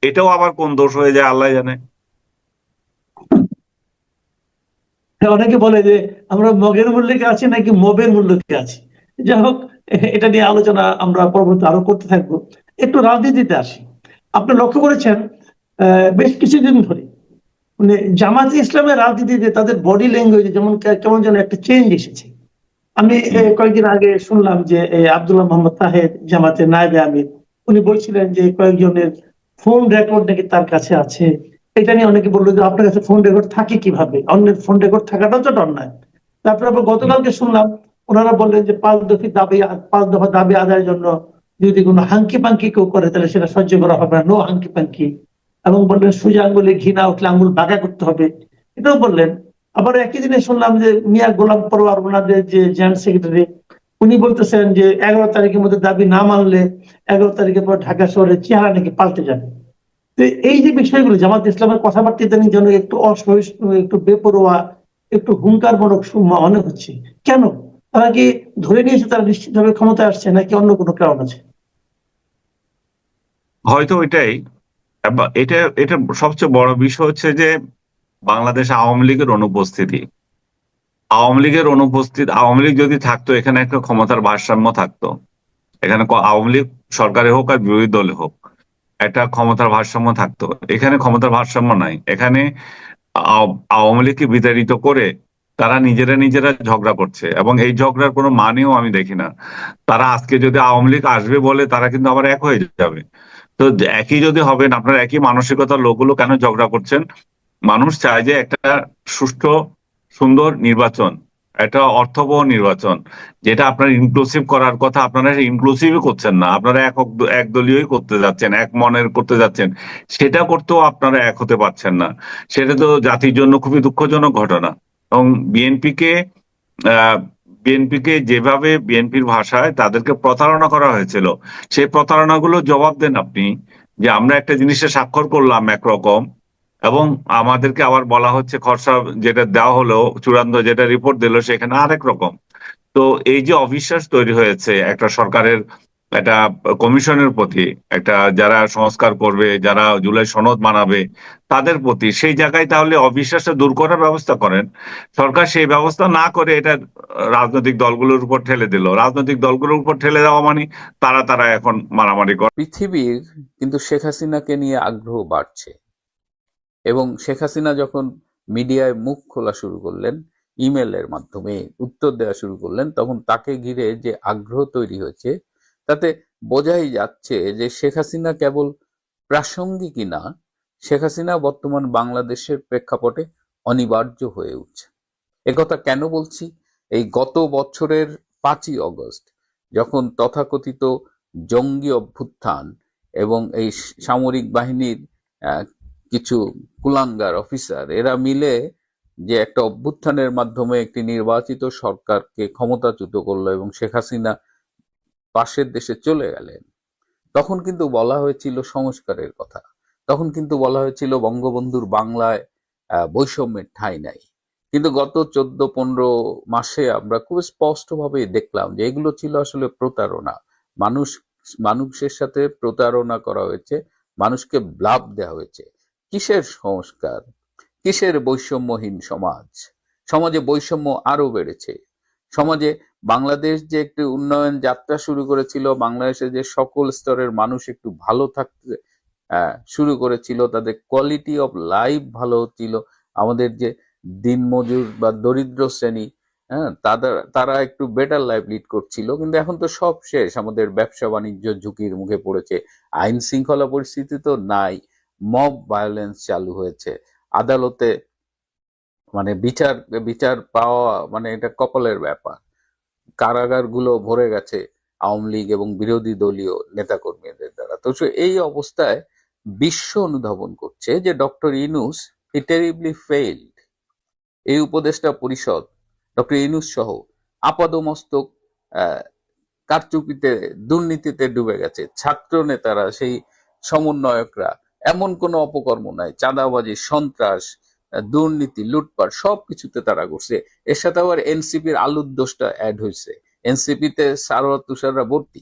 এটাও আবার কোন দোষ হয়ে যায় আল্লাহ জানে। হ্যাঁ, অনেকে বলে যে আমরা মগের মূল্যকে আছি নাকি মবের মূল্যকে আছি। যাই হোক, এটা নিয়ে আলোচনা আমরা পরবর্তী আরো করতে থাকবো। একটু রাজনীতিতে আসি। আপনি লক্ষ্য করেছেন বেশ কিছুদিন ধরে মানে জামাতে ইসলামের রাজনীতিতে তাদের বডি ল্যাঙ্গুয়েজে যেমন কেমন যেন একটা চেঞ্জ এসেছে। আমি কয়েকদিন আগে শুনলাম যে আব্দুল্লাহ মোহাম্মদ তাহের, জামাতের নায়েবে আমির, উনি বলছিলেন যে কয়েকজনের ফোন রেকর্ড নাকি তার কাছে আছে। এটা নিয়ে অনেকে বললো যে আপনার কাছে ফোন রেকর্ড থাকে কিভাবে, অন্যের ফোন রেকর্ড থাকাটাও তো অন্যায়। তারপরে আবার গতকালকে শুনলাম ওনারা বললেন যে 5 দফা দাবি আদায়ের জন্য যদি কোনো হাঙ্কি পাঙ্কি কেউ করে তাহলে সেটা সহ্য করা হবে না, নো হাঙ্কি পাঙ্কি। এবং বললেন সোজা আঙ্গুলে ঘি না উঠলে আঙ্গুল বাঁকা করতে হবে, এটাও বললেন। আবার একই দিনে শুনলাম যে মিয়া গোলাম পরোয়ার, ওনাদের যে জয়েন্ট সেক্রেটারি, উনি বলতেছেন যে 11 তারিখের মধ্যে দাবি না মানলে 11 তারিখের পর ঢাকা শহরের চেহারা নাকি পাল্টে যাবে। তো এই যে বিষয়গুলো, জামাত ইসলামের কথাবার্তা ইদানিং যেন একটু অসহিষ্ণু, একটু বেপরোয়া, একটু হুঙ্কারমূলক মনে হচ্ছে। কেন? তারা কি ধরে নিয়েছে তারা নিশ্চিতভাবে ক্ষমতায় আসছে, নাকি অন্য কোনো কারণ আছে? হয়তো এটাই। এটা এটা সবচেয়ে বড় বিষয় হচ্ছে যে বাংলাদেশে আওয়ামী লীগের অনুপস্থিতি। আওয়ামী লীগ যদি থাকতো, এখানে একটা ক্ষমতার ভারসাম্য থাকতো। এখানে আওয়ামী লীগ সরকারে হোক আর বিরোধী দলে হোক, একটা ক্ষমতার ভারসাম্য থাকতো। এখানে ক্ষমতার ভারসাম্য নাই। এখানে আওয়ামী লীগকে বিতাড়িত করে তারা নিজেরা নিজেরা ঝগড়া করছে, এবং এই ঝগড়ার কোনো মানেও আমি দেখি না। তারা আজকে যদি আওয়ামী লীগ আসবে বলে, তারা কিন্তু আবার এক হয়ে যাবে। তো একই যদি হবেন, আপনার একই মানসিকতার লোকগুলো কেন ঝগড়া করছেন? মানুষ চায় যে একটা সুষ্ঠু সুন্দর নির্বাচন, একটা অর্থবহ নির্বাচন, যেটা আপনার ইনক্লুসিভ করার কথা। আপনারা ইনক্লুসিভই করছেন না, আপনারা একদলীয়ই করতে যাচ্ছেন, এক মনের করতে যাচ্ছেন। সেটা করতেও আপনারা এক হতে পারছেন না। সেটা তো জাতির জন্য খুবই দুঃখজনক ঘটনা। এবং বিএনপিকে যেভাবে, বিএনপির ভাষায় তাদেরকে প্রতারণা করা হয়েছিল, সেই প্রতারণাগুলো জবাব দেন আপনি। যে আমরা একটা জিনিসে স্বাক্ষর করলাম একরকম, এবং আমাদেরকে আবার বলা হচ্ছে খসড়া যেটা দেওয়া হলো, চূড়ান্ত যেটা রিপোর্ট দিল, সেখানে আরেক রকম। তো এই যে অবিশ্বাস তৈরি হয়েছে একটা সরকারের, একটা কমিশনের প্রতি, একটা যারা সংস্কার করবে, যারা জুলাই সনদ মানাবে, তাদের প্রতি, সেই জায়গায় তাহলে অবিশ্বাসটা দূর করার ব্যবস্থা করেন। সরকার সেই ব্যবস্থা না করে এটা রাজনৈতিক দলগুলোর উপর ঠেলে দিল। রাজনৈতিক দলগুলোর উপর ঠেলে দেওয়া মানে তারা এখন মারামারি করে। পৃথিবীর কিন্তু শেখ হাসিনাকে নিয়ে আগ্রহ বাড়ছে, এবং শেখ হাসিনা যখন মিডিয়ায় মুখ খোলা শুরু করলেন, ইমেলের মাধ্যমে উত্তর দেওয়া শুরু করলেন, তখন তাকে ঘিরে যে আগ্রহ তৈরি হয়েছে, তাতে বোঝাই যাচ্ছে যে শেখ হাসিনা কেবল প্রাসঙ্গিকই না, শেখ হাসিনা বর্তমান বাংলাদেশের প্রেক্ষাপটে অনিবার্য হয়ে উঠছে। একথা কেন বলছি? এই গত বছরের 5ই অগস্ট যখন তথাকথিত জঙ্গি অভ্যুত্থান এবং এই সামরিক বাহিনীর কিছু কুলাঙ্গার অফিসার এরা মিলে যে একটা অভ্যুত্থানের মাধ্যমে একটি নির্বাচিত সরকারকে ক্ষমতাচ্যুত করলো এবং শেখ হাসিনা পাশের দেশে চলে গেলেন, তখন কিন্তু বলা হয়েছিল সংস্কারের কথা। তখন কিন্তু বলা হয়েছিল বঙ্গবন্ধুর বাংলায় বৈষম্যের ঠাঁই নাই। কিন্তু গত 14-15 মাসে আমরা খুব স্পষ্টভাবে দেখলাম যে এগুলো ছিল আসলে প্রতারণা। মানুষের সাথে প্রতারণা করা হয়েছে, মানুষকে ব্লাফ দেওয়া হয়েছে। কিসের সংস্কার? কিসের বৈষম্যহীন সমাজ? সমাজে বৈষম্য আরো বেড়েছে। সমাজে বাংলাদেশ যে একটি উন্নয়ন যাত্রা শুরু করেছিল, বাংলাদেশে যে সকল স্তরের মানুষ একটু ভালো থাকতে শুরু করেছিল, তাদের কোয়ালিটি অফ লাইফ ভালো ছিল, আমাদের যে দিনমজুর বা দরিদ্র শ্রেণী, তারা একটু বেটার লাইফ লিড করছিল, কিন্তু এখন তো সব শেষ। আমাদের ব্যবসা বাণিজ্য ঝুঁকির মুখে পড়েছে, আইন শৃঙ্খলা পরিস্থিতি তো নাই, মব ভায়োলেন্স চালু হয়েছে, আদালতে মানে বিচার পাওয়া মানে এটা কপালের ব্যাপার। কারাগারগুলো ভরে গেছে আওয়ামী লীগ এবং বিরোধী দলীয় নেতাকর্মীদের দ্বারা। তো এই অবস্থায় বিশ্ব অনুধাবন করছে যে ডক্টর ইউনূস হি টেরিবলি ফেইলড। এই উপদেষ্টা পরিষদ ডক্টর ইউনূস সহ আপাদমস্তক কারচুপিতে, দুর্নীতিতে ডুবে গেছে। ছাত্র নেতারা, সেই সমন্বয়করা, এমন কোনো অপকর্ম নাই, চাঁদাবাজি, সন্ত্রাস, দুর্নীতি, লুটপাট সবকিছুতে তারা করছে। এর সাথে আবার এনসিপির আলুর দোষটা অ্যাড হয়েছে। এনসিপিতে সারোয়ার তুষাররা ভর্তি।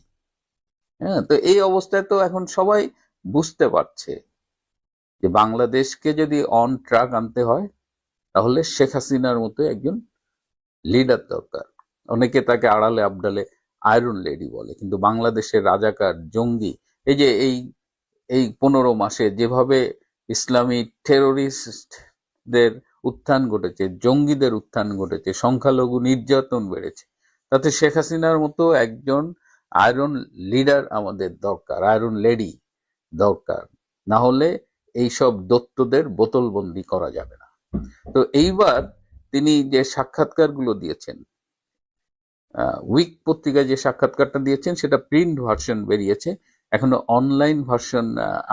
হ্যাঁ, তো এই অবস্থায় তো এখন সবাই বুঝতে পারছে যে বাংলাদেশকে যদি অন ট্রাক আনতে হয়, তাহলে শেখ হাসিনার মতো একজন লিডার দরকার। অনেকে তাকে আড়ালে আবডালে আয়রন লেডি বলে, কিন্তু বাংলাদেশের রাজাকার, জঙ্গি, এই যে এই 15 মাসে যেভাবে ইসলামী টেরোরিস্টদের উত্থান ঘটেছে, জঙ্গিদের উত্থান ঘটেছে, সংখ্যালঘু নির্যাতন বেড়েছে, তাতে শেখ হাসিনার মতো একজন আয়রন লিডার আমাদের দরকার, আয়রন লেডি দরকার। না হলে এইসব দত্তদের বোতলবন্দি করা যাবে না। তো এইবার তিনি যে সাক্ষাৎকারগুলো দিয়েছেন, উইক পত্রিকায় যে সাক্ষাৎকারটা দিয়েছেন, সেটা প্রিন্ট ভার্সন বেরিয়েছে, এখনো অনলাইন ভার্সন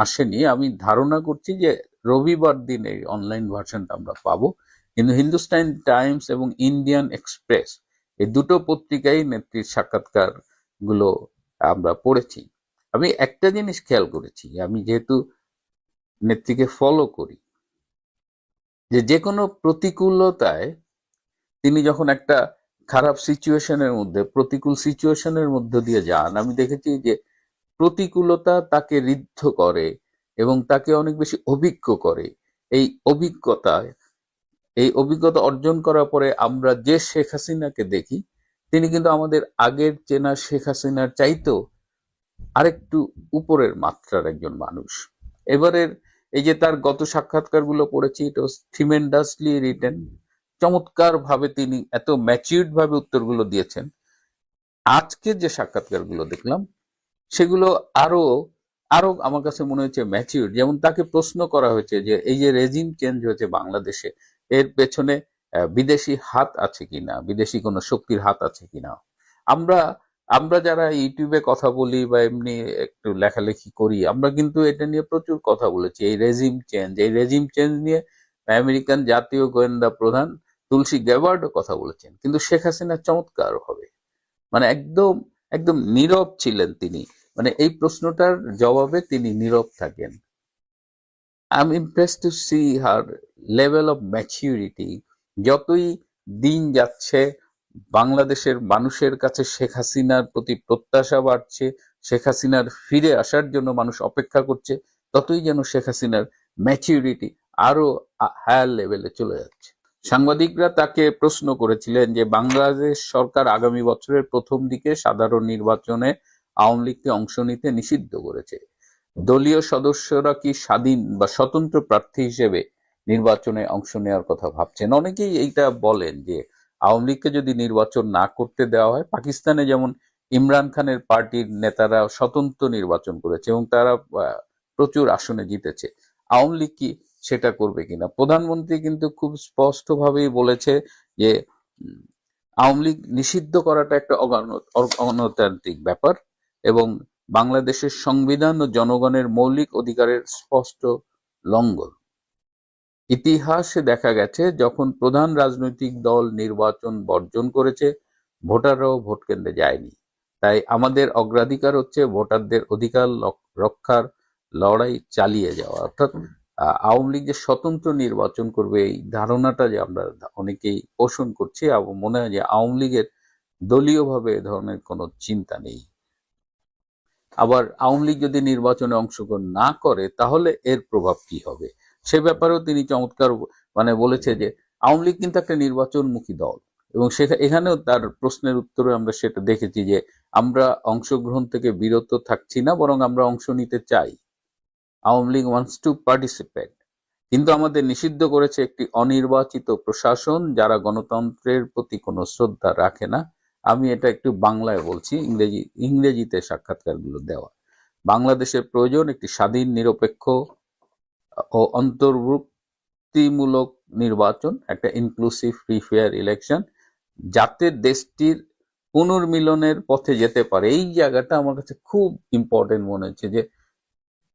আসেনি। আমি ধারণা করছি যে রবিবার দিন এই অনলাইন ভার্সনটা আমরা পাবো। কিন্তু হিন্দুস্তান টাইমস এবং ইন্ডিয়ান এক্সপ্রেস, এই দুটো পত্রিকায় নেত্রীর সাক্ষাৎকার গুলো আমরা পড়েছি। আমি একটা জিনিস খেয়াল করেছি, আমি যেহেতু নেত্রীকে ফলো করি, যে কোনো প্রতিকূলতায় তিনি যখন একটা খারাপ সিচুয়েশনের মধ্যে, প্রতিকূল সিচুয়েশনের মধ্য দিয়ে যান, আমি দেখেছি যে প্রতিকূলতা তাকে ঋদ্ধ করে এবং তাকে অনেক বেশি অভিজ্ঞ করে। এই অভিজ্ঞতায় এই অভিজ্ঞতা অর্জন করার পরে আমরা যে শেখ হাসিনাকে দেখি, তিনি কিন্তু আমাদের আগের চেনা শেখ হাসিনার চাইতেও আরেকটু উপরের মাত্রার একজন মানুষ। এবারের এই যে তার গত সাক্ষাৎকারগুলো পড়েছি, ইট ওয়াজ ট্রিমেন্ডাসলি রিটেন, চমৎকার ভাবে তিনি এত ম্যাচিউরড ভাবে উত্তরগুলো দিয়েছেন। আজকে যে সাক্ষাৎকারগুলো দেখলাম সেগুলো আরো আরো আমার কাছে মনে হচ্ছে ম্যাচিউর। যেমন তাকে প্রশ্ন করা হয়েছে যে এই যে রেজিম চেঞ্জ হয়েছে বাংলাদেশে, এর পেছনে বিদেশি হাত আছে কিনা, বিদেশি কোনো শক্তির হাত আছে কিনা। আমরা আমরা যারা ইউটিউবে কথা বলি বা এমনি একটু লেখালেখি করি, আমরা কিন্তু এটা নিয়ে প্রচুর কথা বলেছি, এই রেজিম চেঞ্জ নিয়ে আমেরিকান জাতীয় গোয়েন্দা প্রধান তুলসী গ্যাবার্ডও কথা বলেছেন। কিন্তু শেখ হাসিনা চমৎকার হবে, মানে একদম একদম নীরব ছিলেন তিনি, মানে এই প্রশ্নটার জবাবে তিনি নীরব থাকেন। I am impressed to see her level of maturity. যতই দিন যাচ্ছে বাংলাদেশের মানুষের কাছে শেখ হাসিনার প্রতি প্রত্যাশা বাড়ছে, শেখ হাসিনার ফিরে আসার জন্য মানুষ অপেক্ষা করছে, ততই যেন শেখ হাসিনার ম্যাচিউরিটি আরো হায়ার লেভেলে চলে যাচ্ছে। সাংবাদিকরা তাকে প্রশ্ন করেছিলেন যে বাংলাদেশ সরকার আগামী বছরের প্রথম দিকে সাধারণ নির্বাচনে আওয়ামী লীগকে অংশ নিতে নিষিদ্ধ করেছে, দলীয় সদস্যরা কি স্বাধীন বা স্বতন্ত্র প্রার্থী হিসেবে নির্বাচনে অংশ নেওয়ার কথা ভাবছেন? অনেকেই এইটা বলেন যে আওয়ামী লীগকে যদি নির্বাচন না করতে দেওয়া হয়, পাকিস্তানে যেমন ইমরান খানের পার্টির নেতারা স্বতন্ত্র নির্বাচন করেছে এবং তারা প্রচুর আসনে জিতেছে, আওয়ামী লীগ কি সেটা করবে কিনা? প্রধানমন্ত্রী কিন্তু খুব স্পষ্টভাবেই বলেছে যে আওয়ামী লীগ নিষিদ্ধ করাটা একটা অগণতান্ত্রিক ব্যাপার এবং বাংলাদেশের সংবিধান ও জনগণের মৌলিক অধিকারের স্পষ্ট লঙ্ঘন। ইতিহাসে দেখা গেছে যখন প্রধান রাজনৈতিক দল নির্বাচন বর্জন করেছে, ভোটাররাও ভোট কেন্দ্রে যায়নি। তাই আমাদের অগ্রাধিকার হচ্ছে ভোটারদের অধিকার রক্ষার লড়াই চালিয়ে যাওয়া। অর্থাৎ আওয়ামী লীগ যে স্বতন্ত্র নির্বাচন করবে এই ধারণাটা যে আমরা অনেকেই পোষণ করছি, এবং মনে হয় যে আওয়ামী লীগের দলীয়ভাবে এ ধরনের কোনো চিন্তা নেই। আবার আওয়ামী লীগ যদি নির্বাচনে অংশগ্রহণ না করে তাহলে এর প্রভাব কি হবে সে ব্যাপারেও তিনি চমৎকার বলেছে যে আওয়ামী লীগ কিন্তু একটা নির্বাচনমুখী দল, এবং এখানেও তার প্রশ্নের উত্তরে আমরা সেটা দেখেছি যে আমরা অংশগ্রহণ থেকে বিরত থাকছি না, বরং আমরা অংশ নিতে চাই। Awami League wants to participate, কিন্তু আমাদের নিষিদ্ধ করেছে একটি অনির্বাচিত প্রশাসন যারা গণতন্ত্রের প্রতি কোনো শ্রদ্ধা রাখে না। আমি এটা একটু বাংলায় বলছি, ইংরেজিতে সাক্ষাৎকারগুলো দেওয়া। বাংলাদেশের প্রয়োজন একটি স্বাধীন, নিরপেক্ষ ও অন্তর্ভুক্তিমূলক নির্বাচন, একটা ইনক্লুসিভ ফ্রি ফেয়ার ইলেকশন, যাতে দেশটির পুনর্মিলনের পথে যেতে পারে। এই জায়গাটা আমার কাছে খুব ইম্পর্টেন্ট মনে হচ্ছে যে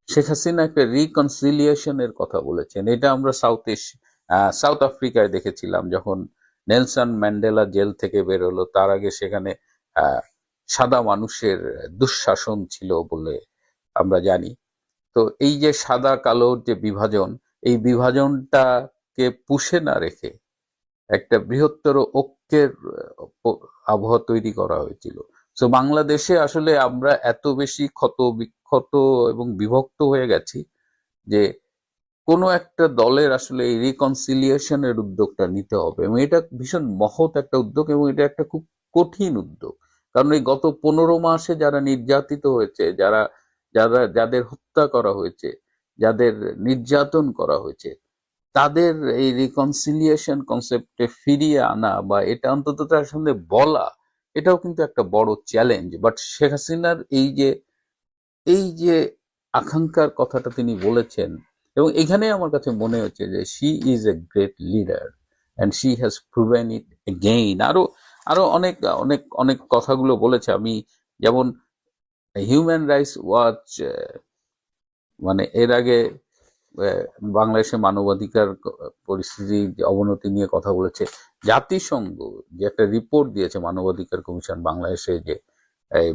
শেখ হাসিনা একটা রিকনসিলিয়েশনের কথা বলেছেন। এটা আমরা সাউথ আফ্রিকায় দেখেছিলাম যখন নেলসন ম্যান্ডেলা জেল থেকে বেরোলো, তার আগে সেখানে সাদা মানুষের দুঃশাসন ছিল বলে আমরা জানি। তো এই যে সাদা কালোর যে বিভাজন, এই বিভাজনটাকে পুষে না রেখে একটা বৃহত্তর ঐক্যের আবহাওয়া তৈরি করা হয়েছিল। তো বাংলাদেশে আসলে আমরা এত বেশি ক্ষত বিক্ষত এবং বিভক্ত হয়ে গেছি যে কোনো একটা দলের আসলে এই রিকনসিলিয়েশনের উদ্যোগটা নিতে হবে, এবং এটা ভীষণ মহৎ একটা উদ্যোগ এবং এটা একটা খুব কঠিন উদ্যোগ। কারণ এই গত 15 মাসে যারা নির্যাতিত হয়েছে, যাদের হত্যা করা হয়েছে, যাদের নির্যাতন করা হয়েছে, তাদের এই রিকনসিলিয়েশন কনসেপ্টে ফিরিয়ে আনা বা এটা অন্তত তার সঙ্গে বলা, এটাও কিন্তু একটা বড় চ্যালেঞ্জ। বাট শেখ হাসিনার এই যে আকাঙ্ক্ষার কথাটা তিনি বলেছেন, এবং এখানে আমার কাছে মনে হচ্ছে যে she is a great leader and she has proven it again. আরো আরো অনেক অনেক অনেক কথাগুলো বলেছে। আমি যেমন হিউম্যান রাইটস ওয়াচ এর আগে বাংলাদেশে মানবাধিকার পরিস্থিতির অবনতি নিয়ে কথা বলেছে। জাতিসংঘ যে একটা রিপোর্ট দিয়েছে, মানবাধিকার কমিশন বাংলাদেশে যে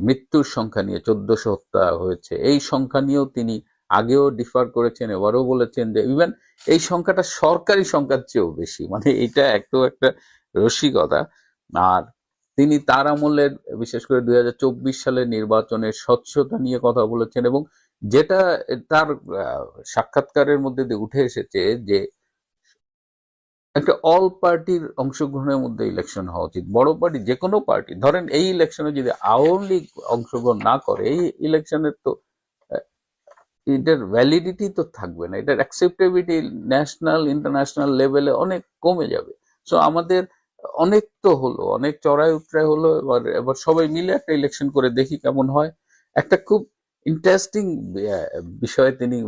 মৃত্যুর সংখ্যা নিয়ে 1400 হত্যা হয়েছে, এই সংখ্যা নিয়েও তিনি আগেও ডিফার করেছেন, এবারও বলেছেন যে ইভেন এই সংখ্যাটা সরকারি সংখ্যার চেয়েও বেশি। এটা একটা রসিকতা। আর তিনি তার আমলের বিশেষ করে 2024 সালের নির্বাচনের স্বচ্ছতা নিয়ে কথা বলেছেন, এবং যেটা তার সাক্ষাৎকারের মধ্যে দিয়ে উঠে এসেছে যে একটা অল পার্টির অংশগ্রহণের মধ্যে ইলেকশন হওয়া উচিত। বড় পার্টি, যে কোনো পার্টি, ধরেন এই ইলেকশনে যদি আওয়ামী লীগ অংশগ্রহণ না করে, এই ইলেকশনের তো এটার ভ্যালিডিটি তো থাকবে না, এটার অ্যাকসেপ্টেবিলিটি ন্যাশনাল ইন্টারন্যাশনাল লেভেলে অনেক কমে যাবে। সো আমাদের অনেক তো হলো, অনেক চড়াই উতরাই হলো, এবার সবাই মিলে একটা ইলেকশন করে দেখি কেমন হয়। একটা খুব ইন্টারেস্টিং বিষয়ে তিনি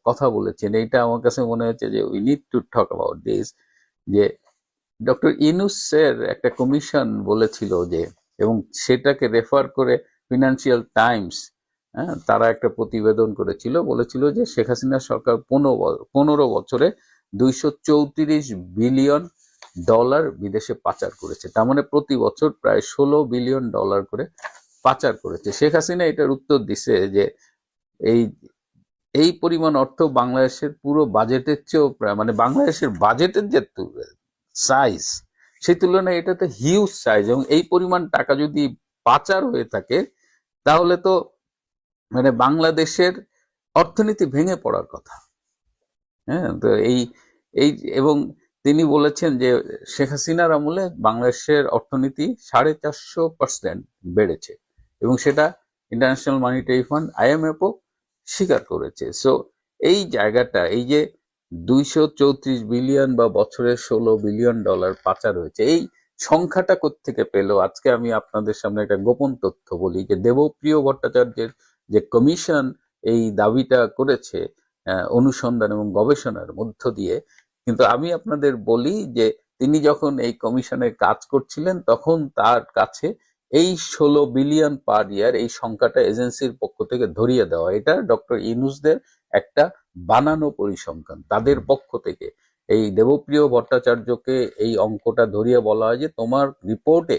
কথা বলেছেন, এইটা আমার কাছে মনে হচ্ছে যে we need to talk about this, যে ডক্টর ইউনূসের একটা কমিশন বলেছিল যে, এবং সেটাকে রেফার করে ফিনান্সিয়াল টাইমস, হ্যাঁ, তারা একটা প্রতিবেদন করেছিল, বলেছিল যে শেখ হাসিনা সরকার 15 বছরে 234 বিলিয়ন ডলার বিদেশে পাচার করেছে। তার মানে প্রতি বছর প্রায় 16 বিলিয়ন ডলার করে পাচার করেছে। শেখ হাসিনা এটার উত্তর দিছে যে এই এই পরিমাণ অর্থ বাংলাদেশের পুরো বাজেটের চেয়েও প্রায়, মানে বাংলাদেশের বাজেটের যে সাইজ, সেই তুলনায় এটা তো হিউজ সাইজ, এবং এই পরিমাণ টাকা যদি পাচার হয়ে থাকে তাহলে তো মানে বাংলাদেশের অর্থনীতি ভেঙে পড়ার কথা। হ্যাঁ, তো এই এই এবং তিনি বলেছেন যে শেখ হাসিনার আমলে বাংলাদেশের অর্থনীতি 450% বেড়েছে, এবং সেটা ইন্টারন্যাশনাল মনিটারি ফান্ড IMF-ও স্বীকার করেছে। সো এই জায়গাটা, এই যে 234 বিলিয়ন বা বছরে 16 বিলিয়ন ডলার পাচার হয়েছে, এই সংখ্যাটা কোত্থেকে পেল? আজকে আমি আপনাদের সামনে একটা গোপন তথ্য বলি, যে দেবপ্রিয় ভট্টাচার্যের যে কমিশন এই দাবিটা করেছে অনুসন্ধান এবং গবেষণার মধ্য দিয়ে, কিন্তু আমি আপনাদের বলি যে তিনি যখন এই কমিশনে কাজ করছিলেন তখন তার কাছে এই 16 বিলিয়ন পার ইয়ার এই সংখ্যাটা এজেন্সির পক্ষ থেকে ধরিয়ে দেওয়া, এটা ডক্টর ইউনূসদের একটা বানানো পরিসংখ্যান। তাদের পক্ষ থেকে এই দেবপ্রিয় ভট্টাচার্যকে এই অঙ্কটা ধরিয়ে বলা হয় যে তোমার রিপোর্টে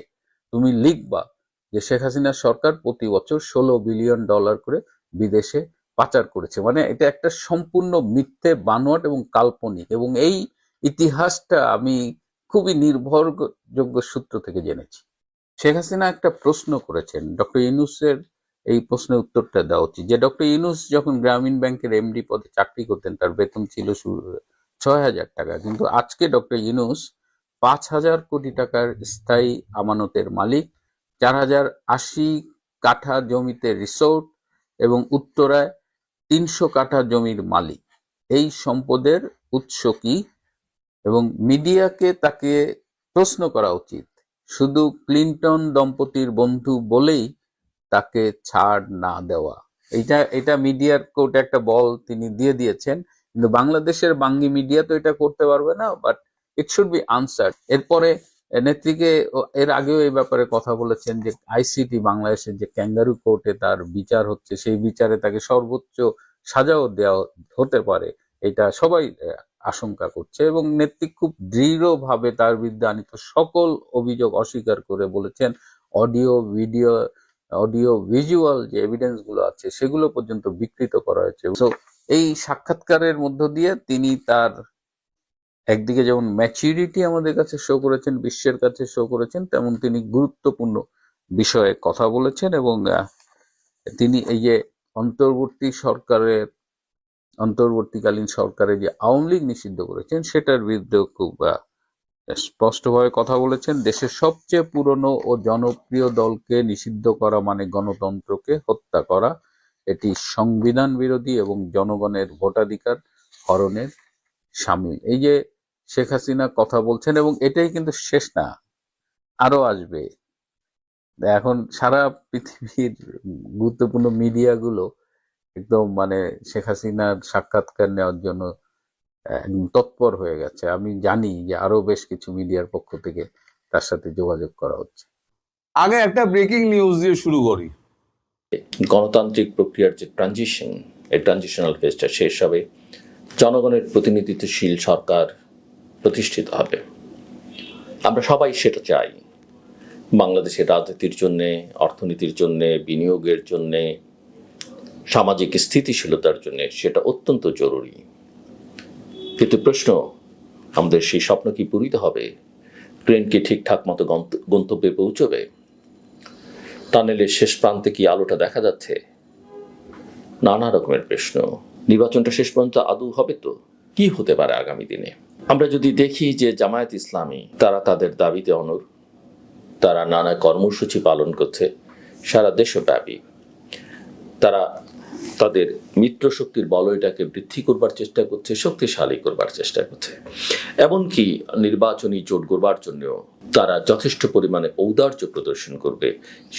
তুমি লিখবা যে শেখ হাসিনার সরকার প্রতি বছর 16 বিলিয়ন ডলার করে বিদেশে পাচার করেছে। মানে এটা একটা সম্পূর্ণ মিথ্যে, বানোয়াট এবং কাল্পনিক, এবং এই ইতিহাসটা আমি খুবই নির্ভরযোগ্য সূত্র থেকে জেনেছি। শেখ হাসিনা একটা প্রশ্ন করেছেন, ডক্টর ইউনূসের এই প্রশ্নের উত্তরটা দেওয়া উচিত, যে ডক্টর ইউনূস যখন গ্রামীণ ব্যাংকের MD পদে চাকরি করতেন তার বেতন ছিল 6,000 টাকা, কিন্তু আজকে ডক্টর ইউনূস 5,000 কোটি টাকার স্থায়ী আমানতের মালিক, 4,080 কাঠা জমিতে রিসোর্ট এবং উত্তরায় 300 কাঠা জমির মালিক। এই সম্পদের উৎস কি? এবং মিডিয়াকে তাকে প্রশ্ন করা উচিত, শুধু ক্লিনটন দম্পতির বন্ধু বলেই তাকে ছাড় না দেওয়া। এটা মিডিয়ার কোর্টে একটা বল তিনি দিয়ে দিয়েছেন, কিন্তু বাংলাদেশের বাঙ্গি মিডিয়া তো এটা করতে পারবে না, but it should be answered. এরপরে নেত্রীকে এর আগেও এই ব্যাপারে কথা বলেছেন যে ICT বাংলাদেশের যে ক্যাঙ্গারু কোর্টে তার বিচার হচ্ছে, সেই বিচারে তাকে সর্বোচ্চ সাজাও দেওয়া হতে পারে, এটা সবাই আশঙ্কা করছে। এবং নেত্রী খুব দৃঢ়ভাবে তার বিরুদ্ধে আনিত সকল অভিযোগ অস্বীকার করে বলেছেন অডিও ভিজুয়াল যে এভিডেন্স গুলো আছে সেগুলো পর্যন্ত বিকৃত করা হয়েছে। সো এই সাক্ষাৎকারের মধ্য দিয়ে তিনি তার একদিকে যেমন ম্যাচুরিটি আমাদের কাছে শো করেছেন, বিশ্বের কাছে শো করেছেন, তেমন তিনি গুরুত্বপূর্ণ বিষয়ে কথা বলেছেন। এবং তিনি এই যে অন্তর্বর্তীকালীন সরকারে যে আওয়ামী লীগ নিষিদ্ধ করেছেন সেটার বিরুদ্ধে খুব স্পষ্টভাবে কথা বলেছেন। দেশের সবচেয়ে পুরনো ও জনপ্রিয় দলকে নিষিদ্ধ করা মানে গণতন্ত্রকে হত্যা করা, এটি সংবিধান বিরোধী এবং জনগণের ভোটাধিকার হরণের শামিল। এই যে শেখ হাসিনা কথা বলছেন, এবং এটাই কিন্তু শেষ না, আরো আসবে। এখন সারা পৃথিবীর গুরুত্বপূর্ণ মিডিয়াগুলো একদম মানে শেখ হাসিনার সাক্ষাৎকার নেওয়ার জন্য একদম তৎপর হয়ে গেছে। আমি জানি যে আরো বেশ কিছু মিডিয়ার পক্ষ থেকে তার সাথে যোগাযোগ করা হচ্ছে। আগে একটা ব্রেকিং নিউজ দিয়ে শুরু করি। গণতান্ত্রিক প্রক্রিয়ার যে ট্রানজিশন, এই ট্রানজিশনাল ফেজটা শেষ হবে, জনগণের প্রতিনিধিত্বশীল সরকার প্রতিষ্ঠিত হবে। আমরা সবাই সেটা চাই। বাংলাদেশের রাজনীতির জন্যে, অর্থনীতির জন্যে, বিনিয়োগের জন্যে, সামাজিক স্থিতিশীলতার জন্যে সেটা অত্যন্ত জরুরি। কিন্তু প্রশ্ন, আমাদের সেই স্বপ্ন কি পূরিত হবে? ট্রেন কি ঠিকঠাক মতো গন্তব্যে পৌঁছবে? টানেলের শেষ প্রান্তে কি আলোটা দেখা যাচ্ছে? নানা রকমের প্রশ্ন। নির্বাচনটা শেষ পর্যন্ত আদৌ হবে তো? কি হতে পারে আগামী দিনে? আমরা যদি দেখি যে জামায়াত ইসলামী তারা তাদের দাবিতে অনড়, তারা নানা কর্মসূচি পালন করছে সারা দেশব্যাপী, তারা তাদের মিত্রশক্তির বলয়টাকে বৃদ্ধি করবার চেষ্টা করছে, শক্তিশালী করবার চেষ্টা করছে, এমনকি নির্বাচনী জোট গড়বার জন্যও তারা যথেষ্ট পরিমাণে ঔদার্য প্রদর্শন করবে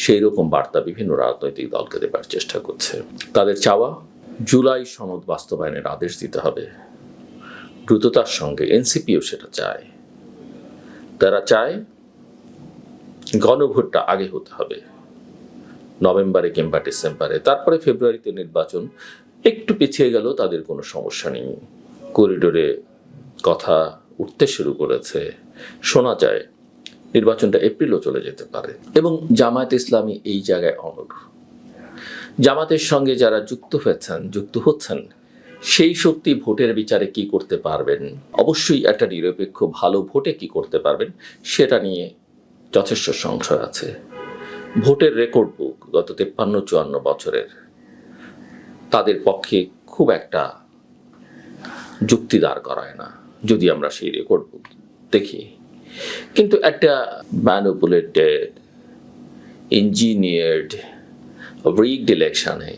সেই রকম বার্তা বিভিন্ন রাজনৈতিক দলকে দেবার চেষ্টা করছে। তাদের চাওয়া জুলাই সনদ বাস্তবায়নের আদেশ দিতে হবে দ্রুততার সঙ্গে। এনসিপিও সেটা চায়। তারা চায় গণভোটটা আগে হতে হবে, নভেম্বরে কিংবা ডিসেম্বরে, তারপরে ফেব্রুয়ারিতে নির্বাচন। একটু পিছিয়ে গেল তাদের কোনো সমস্যা নেই। করিডোরে কথা উঠতে শুরু করেছে, শোনা যায় নির্বাচনটা এপ্রিলও চলে যেতে পারে। এবং জামায়াত ইসলামী এই জায়গায় অনড়। জামাতের সঙ্গে যারা যুক্ত হচ্ছেন সেই শক্তি ভোটের বিচারে কি করতে পারবেন, অবশ্যই একটা নিরপেক্ষ ভালো ভোটে কি করতে পারবেন সেটা নিয়ে যথেষ্ট সংশয় আছে। ভোটের রেকর্ড বুক গত 53-54 বছরের তাদের পক্ষে খুব একটা যুক্তি দাঁড় করায় না, যদি আমরা সেই রেকর্ড বুক দেখি। কিন্তু একটা ম্যানিপুলেটেড, ইঞ্জিনিয়ার্ড, রিগড ইলেকশনে,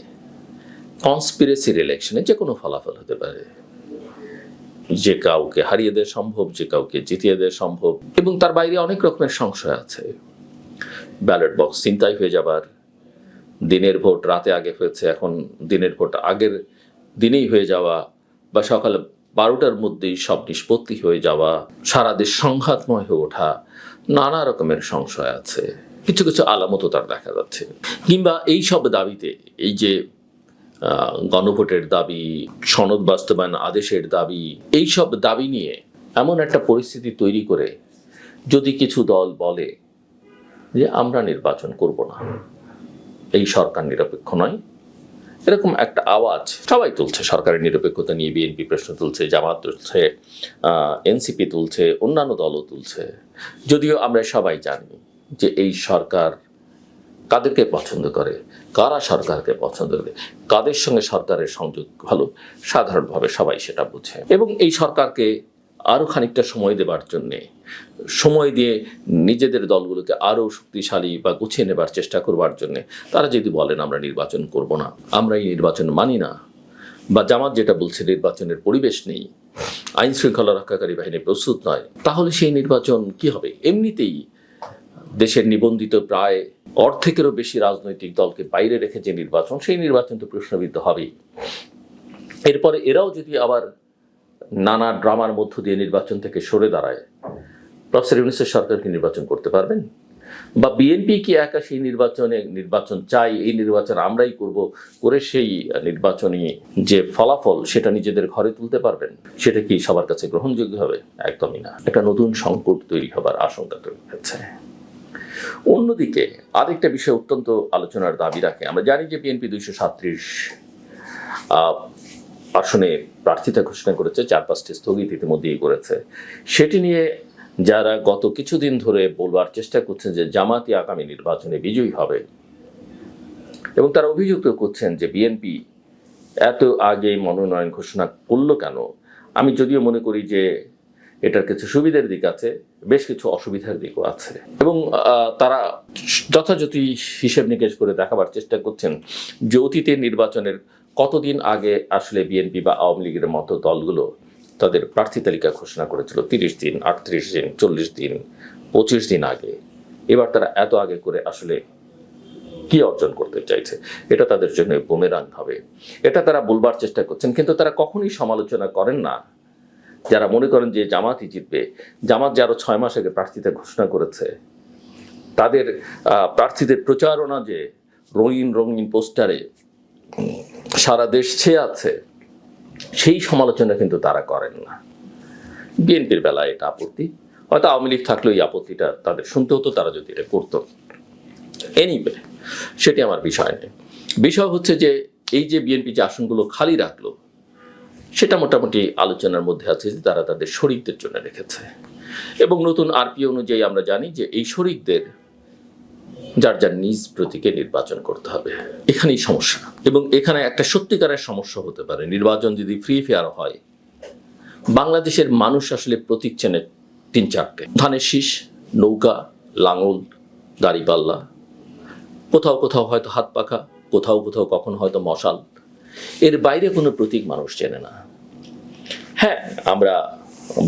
কনস্পিরেসির ইলেকশনে যে কোনো ফলাফল হতে পারে। যে কাউকে হারিয়ে দেওয়া সম্ভব, যে কাউকে জিতিয়ে দেওয়া সম্ভব, এবং তার বাইরে অনেক রকমের সংশয় আছে। ব্যালট বক্স ছিনতাই হয়ে যাবার, দিনের ভোট রাতে আগে হয়েছে, এখন দিনের ভোট আগের দিনেই হয়ে যাওয়া, বা সকাল 12টার মধ্যেই সব নিষ্পত্তি হয়ে যাওয়া, সারা দেশ সংঘাতময় হয়ে ওঠা, নানা রকমের সংশয় আছে। কিছু কিছু আলামতও তার দেখা যাচ্ছে। কিংবা এই সব দাবিতে, এই যে গণভোটের দাবি, সনদ বাস্তবায়ন আদেশের দাবি, এই সব দাবি নিয়ে এমন একটা পরিস্থিতি তৈরি করে যদি কিছু দল বলে যে আমরা নির্বাচন করব না, এই সরকার নিরপেক্ষ নয়, এরকম একটা আওয়াজ সবাই তুলছে। সরকারের নিরপেক্ষতা নিয়ে বিএনপি প্রশ্ন তুলছে, জামাত তুলছে, এনসিপি তুলছে, অন্যান্য দলও তুলছে। যদিও আমরা সবাই জানি যে এই সরকার কাদেরকে পছন্দ করে, কারা সরকারকে পছন্দ করে, কাদের সঙ্গে সরকারের সংযোগ ভালো, সাধারণভাবে সবাই সেটা বুঝে। এবং এই সরকারকে আরও খানিকটা সময় দেবার জন্যে, সময় দিয়ে নিজেদের দলগুলোকে আরও শক্তিশালী বা গুছিয়ে নেবার চেষ্টা করবার জন্যে তারা যদি বলেন আমরা নির্বাচন করব না, আমরা এই নির্বাচন মানি না, বা জামাত যেটা বলছে নির্বাচনের পরিবেশ নেই, আইন শৃঙ্খলা রক্ষাকারী বাহিনী প্রস্তুত নয়, তাহলে সেই নির্বাচন কি হবে? এমনিতেই দেশের নিবন্ধিত প্রায় অর্ধেকেরও বেশি রাজনৈতিক দলকে বাইরে রেখে যে নির্বাচন, সেই নির্বাচন তো প্রশ্নবিদ্ধ হবেই। এরপরে এরাও যদি আবার নানা ড্রামার মধ্য দিয়ে নির্বাচন থেকে সরে দাঁড়ায়, প্রফেসর ইউনূসের সরকার কি নির্বাচন করতে পারবেন? বা বিএনপি কি একা সেই নির্বাচন চাই, এই নির্বাচন আমরাই করব, করে সেই নির্বাচনী যে ফলাফল সেটা নিজেদের ঘরে তুলতে পারবেন? সেটা কি সবার কাছে গ্রহণযোগ্য হবে? একদমই না। একটা নতুন সংকট তৈরি হবার আশঙ্কা তৈরি হচ্ছে। অন্যদিকে আরেকটা বিষয় অত্যন্ত আলোচনার দাবি রাখে। আমরা জানি যে বিএনপি 237 আসনে প্রার্থিতা ঘোষণা করেছে, 4-5টি স্থগিত ইতিমধ্যেই করেছে। সেটি নিয়ে যারা গত কিছুদিন ধরে বলবার চেষ্টা করছেন যে জামাতি আগামী নির্বাচনে বিজয়ী হবে, এবং তারা অভিযুক্ত করছেন যে বিএনপি এত আগে মনোনয়ন ঘোষণা করলো কেন। আমি যদিও মনে করি যে এটার কিছু সুবিধার দিক আছে, বেশ কিছু অসুবিধার দিকও আছে, এবং তারা যথাযথ হিসেব নিকেশ করে দেখাবার চেষ্টা করছেন যে অতীতের নির্বাচনের কতদিন আগে আসলে বিএনপি বা আওয়ামী লীগের মতো দলগুলো তাদের প্রার্থী তালিকা ঘোষণা করেছিল 30 দিন, 38 দিন, 40 দিন, 25 দিন আগে। এবার তারা এত আগে করে আসলে কি অর্জন করতে চাইছে, এটা তাদের জন্য বুমেরাং হবে, এটা তারা বলবার চেষ্টা করছেন। কিন্তু তারা কখনোই সমালোচনা করেন না যারা মনে করেন যে জামাতই জিতবে। জামাত যারা 6 মাস আগে প্রার্থীতা ঘোষণা করেছে, তাদের প্রার্থীদের প্রচারণা যে রঙিন রঙিন পোস্টারে সারা দেশ ছেয়ে আছে, সেই সমালোচনা কিন্তু তারা করেন না। বিএনপির বেলায় এটা আপত্তি, হয়তো আওয়ামী লীগ থাকলেও এই আপত্তিটা তাদের শুনতে হতো, তারা যদি এটা করতো। এনিওয়ে, সেটি আমার বিষয় নেই। বিষয় হচ্ছে যে এই যে বিএনপি যে আসনগুলো খালি রাখলো, সেটা মোটামুটি আলোচনার মধ্যে আছে যে তারা তাদের শরিকদের জন্য রেখেছে, এবং নতুন আরপি অনুযায়ী আমরা জানি যে এই শরিকদের যার যার নিজ প্রতীকে নির্বাচন করতে হবে। এখানেই সমস্যা, এবং এখানে একটা সত্যিকারের সমস্যা হতে পারে। নির্বাচন যদি ফ্রি ফেয়ার হয়, বাংলাদেশের মানুষ আসলে প্রতীক চেনে 3-4টে: ধানের শীষ, নৌকা, লাঙল, দাড়িপাল্লা, কোথাও কোথাও হয়তো হাত পাখা, কোথাও কোথাও কখনো হয়তো মশাল। এর বাইরে কোনো প্রতীক মানুষ চেনে না। হ্যাঁ, আমরা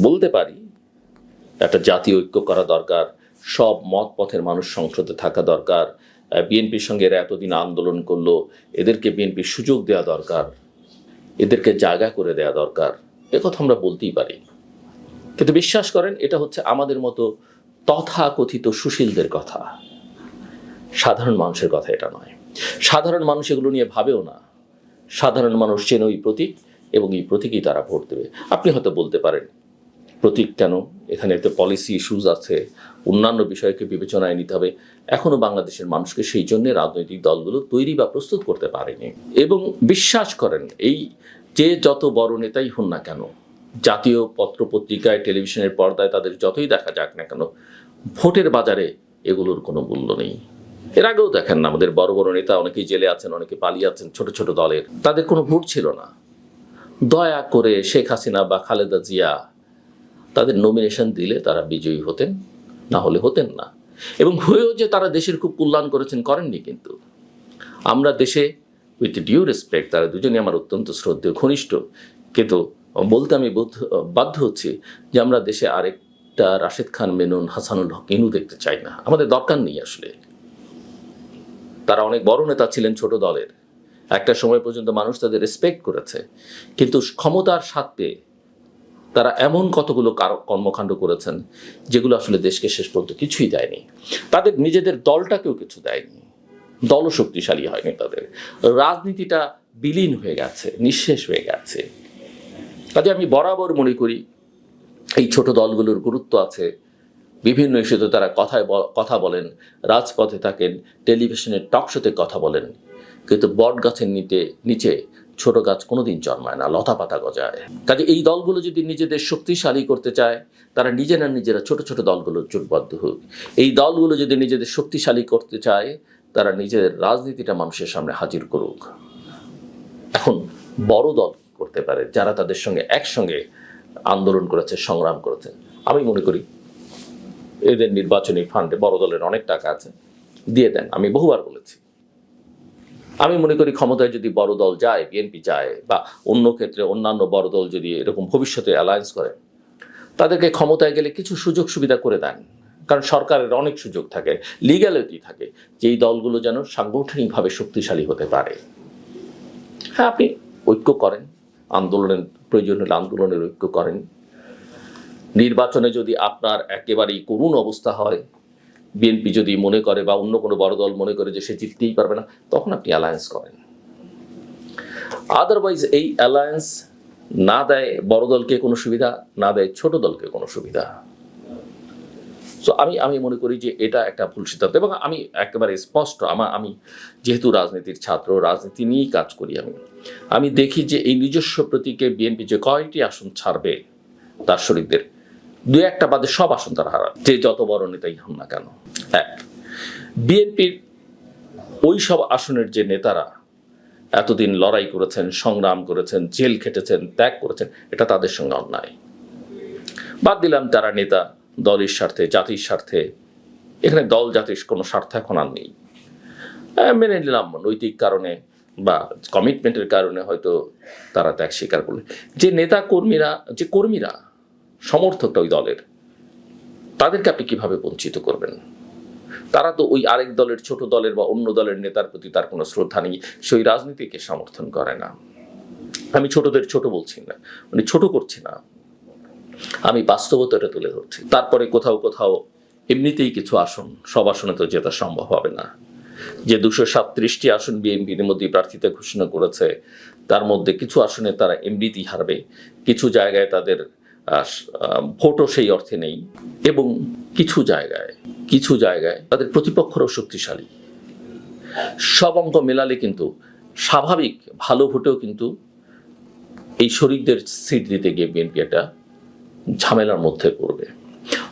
বলতে পারি একটা জাতীয় ঐক্য করা দরকার, সব মত পথের মানুষ সংসদে থাকা দরকার, বিএনপির সঙ্গে এরা এতদিন আন্দোলন করলো, এদেরকে বিএনপির সুযোগ দেওয়া দরকার, এদেরকে জায়গা করে দেওয়া দরকার, কথা আমরা বলতেই পারি। কিন্তু বিশ্বাস করেন, এটা হচ্ছে আমাদের মতো তথাকথিত সুশীলদের কথা, সাধারণ মানুষের কথা এটা নয়। সাধারণ মানুষ এগুলো নিয়ে ভাবেও না। সাধারণ মানুষ চেনে ওই প্রতীক এবং এই প্রতীকই তারা ভোট দেবে। আপনি হয়তো বলতে পারেন প্রতীক কেন, এখানে তো পলিসি ইস্যুজ আছে, অন্যান্য বিষয়কে বিবেচনায় নিতে হবে। এখনো বাংলাদেশের মানুষকে সেই জন্য রাজনৈতিক দলগুলো তৈরি বা প্রস্তুত করতে পারেনি। এবং বিশ্বাস করেন, এই যে যত বড় নেতাই হন না কেন, জাতীয় পত্রপত্রিকায়, টেলিভিশনের পর্দায় তাদের যতই দেখা যাক না কেন, ভোটের বাজারে এগুলোর কোনো মূল্য নেই। এর আগেও দেখেন না, আমাদের বড় বড় নেতা অনেকেই জেলে আছেন, অনেকে পালিয়ে আছেন, ছোট ছোট দলের, তাদের কোনো ভোট ছিল না। দয়া করে শেখ হাসিনা বা খালেদা জিয়া তাদের নমিনেশন দিলে তারা বিজয়ী হতেন, না হলে হতেন না। এবং হয়েও যে তারা দেশের খুব কল্যাণ করেছেন, করেননি। কিন্তু আমরা দেশে, উইথ ডিউ রেসপেক্ট, তারা দুজনই আমার অত্যন্ত শ্রদ্ধেয়, ঘনিষ্ঠ, কিন্তু বলতে আমি বাধ্য হচ্ছি যে আমরা দেশে আরেকটা রাশেদ খান মেনন, হাসানুল হক ইনু দেখতে চাই না। আমাদের দরকার নেই আসলে। তারা অনেক বড় নেতা ছিলেন ছোট দলের, একটা সময় পর্যন্ত মানুষ তাদের রেসপেক্ট করেছে, কিন্তু ক্ষমতার স্বাদ পেয়ে তারা এমন কতগুলো কর্মকাণ্ড করেছেন যেগুলো আসলে দেশকে শেষ পর্যন্ত কিছুই দেয়নি। তাদের নিজেদের দলটাকেও কিছু দেয়নি, দলও শক্তিশালী হয়নি তাদের, রাজনীতিটা বিলীন হয়ে গেছে, নিঃশেষ হয়ে গেছে। কাজে আমি বরাবর মনে করি এই ছোট দলগুলোর গুরুত্ব আছে। বিভিন্ন ইস্যুতে তারা কথা বলেন, রাজপথে থাকেন, টেলিভিশনের টক শোতে কথা বলেন, কিন্তু বট গাছের নিচে ছোট গাছ কোনোদিন জন্মায় না, লতা পাতা গজায়। কাজে এই দলগুলো যদি নিজেদের শক্তিশালী করতে চায়, তারা নিজেরা ছোট ছোট দলগুলো জোটবদ্ধ হোক। এই দলগুলো যদি নিজেদের শক্তিশালী করতে চায়, তারা নিজেদের রাজনীতিটা মানুষের সামনে হাজির করুক। এখন বড় দল করতে পারে যারা তাদের সঙ্গে একসঙ্গে আন্দোলন করেছে, সংগ্রাম করেছে। আমি মনে করি এদের নির্বাচনী ফান্ডে বড় দলের অনেক টাকা আছে, দিয়ে দেন। আমি বহুবার বলেছি, আমি মনে করি ক্ষমতায় যদি বড় দল যায়, বিএনপি যায়, বা অন্য ক্ষেত্রে অন্যান্য বড় দল যদি এরকম ভবিষ্যতে অ্যালায়েন্স করে, তাদেরকে ক্ষমতায় গেলে কিছু সুযোগ সুবিধা করে দেন। কারণ সরকারের অনেক সুযোগ থাকে, লিগ্যালিটি থাকে, যে এই দলগুলো যেন সাংগঠনিকভাবে শক্তিশালী হতে পারে। হ্যাঁ, আপনি ঐক্য করেন, আন্দোলনের প্রয়োজন হলে আন্দোলনের ঐক্য করেন। নির্বাচনে যদি আপনার একেবারেই করুণ অবস্থা হয়, বিএনপি যদি মনে করে বা অন্য কোনো বড় দল মনে করে যে সে জিততেই পারবে না, তখন আপনি অ্যালায়েন্স করেন। আদারওয়াইজ এই অ্যালায়েন্স না দেয় বড় দলকে কোনো সুবিধা, না দেয় ছোট দলকে কোনো সুবিধা। সো আমি মনে করি যে এটা একটা ভুল সিদ্ধান্ত। এবং আমি একেবারে স্পষ্ট, আমি যেহেতু রাজনীতির ছাত্র, রাজনীতি নিয়েই কাজ করি, আমি দেখি যে এই নিজস্ব প্রতীকে বিএনপি যে কয়টি আসন ছাড়বে তার শরীরদের 2-1টা বাদে সব আসন তারা হারাবে, যে যত বড় নেতাই হন না কেন। বিএনপির ওই সব আসনের যে নেতারা এতদিন লড়াই করেছেন, সংগ্রাম করেছেন, জেল খেটেছেন, ত্যাগ করেছেন, এটা তাদের সঙ্গে অন্যায়। বাদ দিলাম তারা নেতা দলের স্বার্থে, জাতির স্বার্থে, এখানে দল জাতির কোনো স্বার্থ এখন আর নেই, মেনে নিলাম নৈতিক কারণে বা কমিটমেন্টের কারণে হয়তো তারা ত্যাগ স্বীকার করলে। যে নেতা কর্মীরা সমর্থকটা ওই দলের, তাদেরকে আপনি কিভাবে বঞ্চিত করবেন? তারা তো ওই আরেক দলের, ছোট দলের বা অন্য দলের নেতার প্রতি তার কোনো শ্রদ্ধা নেই, সে ওই রাজনীতিকে সমর্থন করে না। আমি ছোটদের ছোট বলছি না, মানে ছোট করছি না, আমি বাস্তবতাটা তুলে ধরছি। তারপরে কোথাও এমনিতেই কিছু আসন, সব আসনে তো জেতা সম্ভব হবে না। যে 237টি আসন বিএনপির মধ্যে প্রার্থিতা ঘোষণা করেছে, তার মধ্যে কিছু আসনে তারা এমনিতেই হারবে, কিছু জায়গায় তাদের ভোটও সেই অর্থে নেই, এবং কিছু জায়গায় তাদের প্রতিপক্ষরাও শক্তিশালী। সব অঙ্ক মেলালে কিন্তু স্বাভাবিক ভালো ভোটেও কিন্তু এই শরিকদের সিট দিতে গিয়ে বিএনপি একটা ঝামেলার মধ্যে পড়বে।